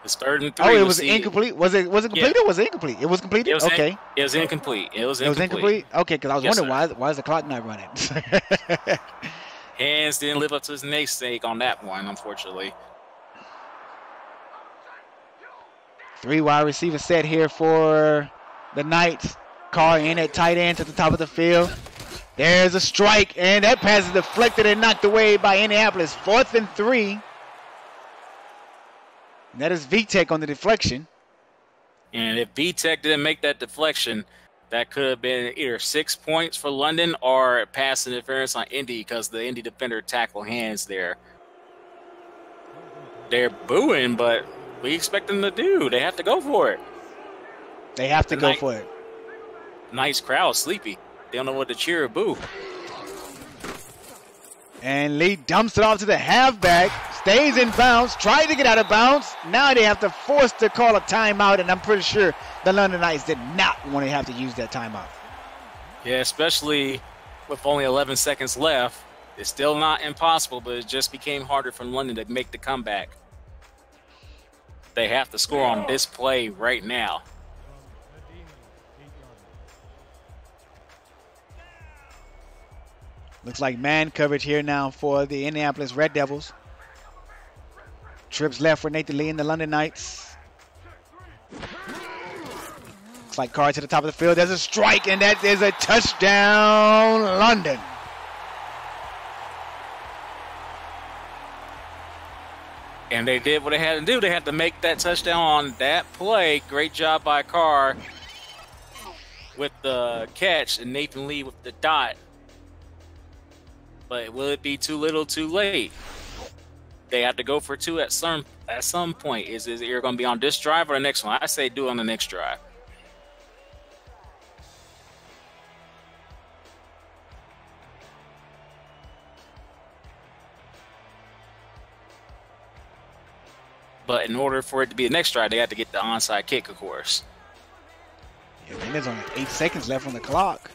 It's 3rd and 3. Oh, it was incomplete. Was it complete or was it incomplete? It was completed? Okay. It was incomplete. It was incomplete? Okay, because I was wondering why is the clock not running? Hands didn't live up to his namesake on that one, unfortunately. 3 wide receiver set here for the Knights. Carr in at tight end to the top of the field. There's a strike, and that pass is deflected and knocked away by Indianapolis. 4th and 3. And that is VTech on the deflection. And if VTech didn't make that deflection, that could have been either 6 points for London or pass interference on Indy because the Indy defender tackled Hands there. They're booing, but we expect them to do. They have to go for it. They have to go for it. Nice crowd, sleepy. They don't know what to cheer or boo. And Lee dumps it off to the halfback. Stays in bounds. Tried to get out of bounds. Now they have to force to call a timeout, and I'm pretty sure the London Knights did not want to have to use that timeout. Yeah, especially with only 11 seconds left. It's still not impossible, but it just became harder for London to make the comeback. They have to score on this play right now. Looks like man coverage here now for the Indianapolis Red Devils. Trips left for Nathan Lee and the London Knights. Looks like card to the top of the field. There's a strike, and that is a touchdown, London. And they did what they had to do. They had to make that touchdown on that play. Great job by Carr with the catch, and Nathan Lee with the dot. But will it be too little, too late? They have to go for two at some point. Is it going to be on this drive or the next one? I say do it on the next drive. But in order for it to be the next drive, they have to get the onside kick, of course. Yeah, and there's only 8 seconds left on the clock.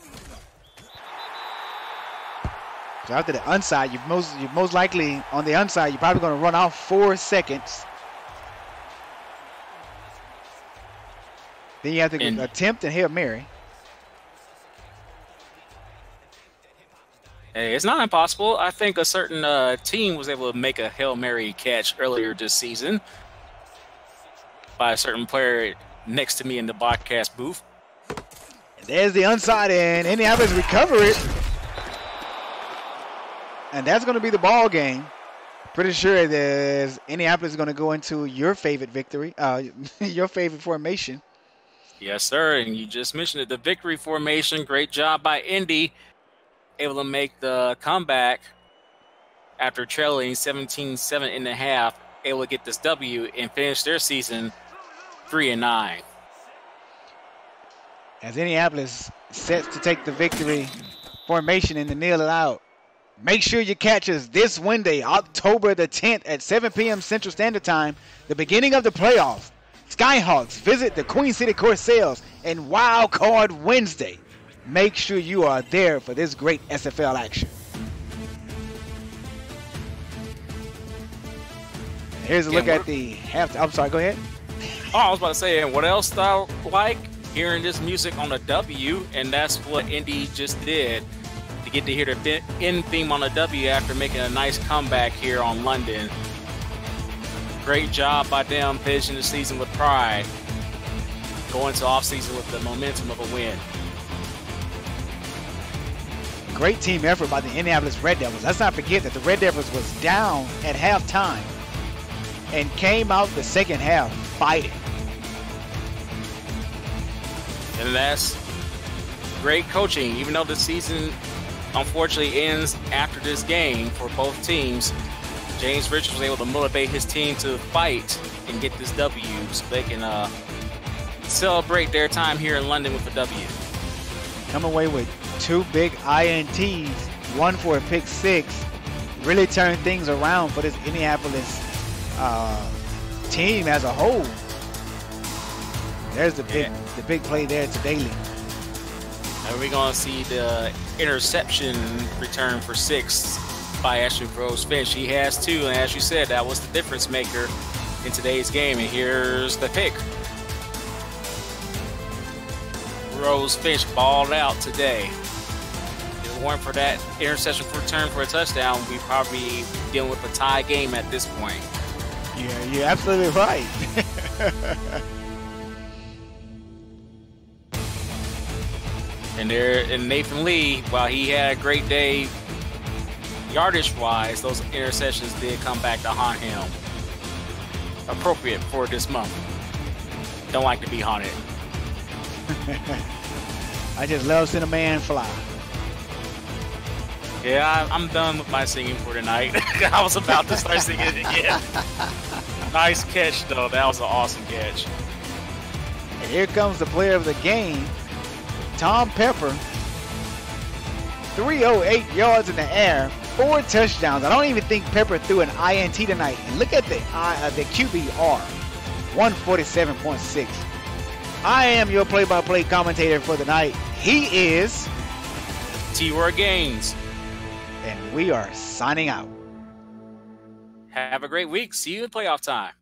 So after the onside, you're most likely on the onside, you're probably going to run off 4 seconds. Then you have to attempt and Hail Mary. Hey, it's not impossible. I think a certain team was able to make a Hail Mary catch earlier this season by a certain player next to me in the broadcast booth. There's the onside, and Indianapolis recover it. And that's going to be the ball game. Pretty sure that Indianapolis is going to go into your favorite victory, your favorite formation. Yes, sir. And you just mentioned it, the victory formation. Great job by Indy, able to make the comeback after trailing 17-7 in the half, able to get this W and finish their season 3-9. As Indianapolis sets to take the victory formation and to kneel it out. Make sure you catch us this Wednesday, October the 10th at 7 p.m. Central Standard Time, the beginning of the playoffs. Skyhawks visit the Queen City Corsairs and Wild Card Wednesday. Make sure you are there for this great SFL action. Here's a look at the half. I'm sorry, go ahead. Oh, I was about to say, and what else I like? Hearing this music on a W, and that's what Indy just did. To get to hear the end theme on a W after making a nice comeback here on London. Great job by them finishing the season with pride. Going to offseason with the momentum of a win. Great team effort by the Indianapolis Red Devils. Let's not forget that the Red Devils was down at halftime and came out the second half fighting. And that's great coaching. Even though the season unfortunately ends after this game for both teams, James Richards was able to motivate his team to fight and get this W so they can celebrate their time here in London with a W. Come away with 2 big INTs, 1 for a pick 6. Really turned things around for this Indianapolis team as a whole. There's the big play there to Daly. And we're going to see the interception return for 6 by Ashton Rose Finch. He has 2, and as you said, that was the difference maker in today's game. And here's the pick. Rose Finch balled out today. If it weren't for that interception return for a touchdown, we'd probably be dealing with a tie game at this point. Yeah, you're absolutely right. And Nathan Lee, while he had a great day yardage-wise, those interceptions did come back to haunt him. Appropriate for this month. Don't like to be haunted. I just love seeing a man fly. Yeah, I'm done with my singing for tonight. I was about to start singing it again. Nice catch, though. That was an awesome catch. And here comes the player of the game, Tom Pepper. 308 yards in the air, 4 touchdowns. I don't even think Pepper threw an INT tonight. And look at the QBR, 147.6. I am your play-by-play commentator for the night. He is T-Word Gaines. And we are signing out. Have a great week. See you in playoff time.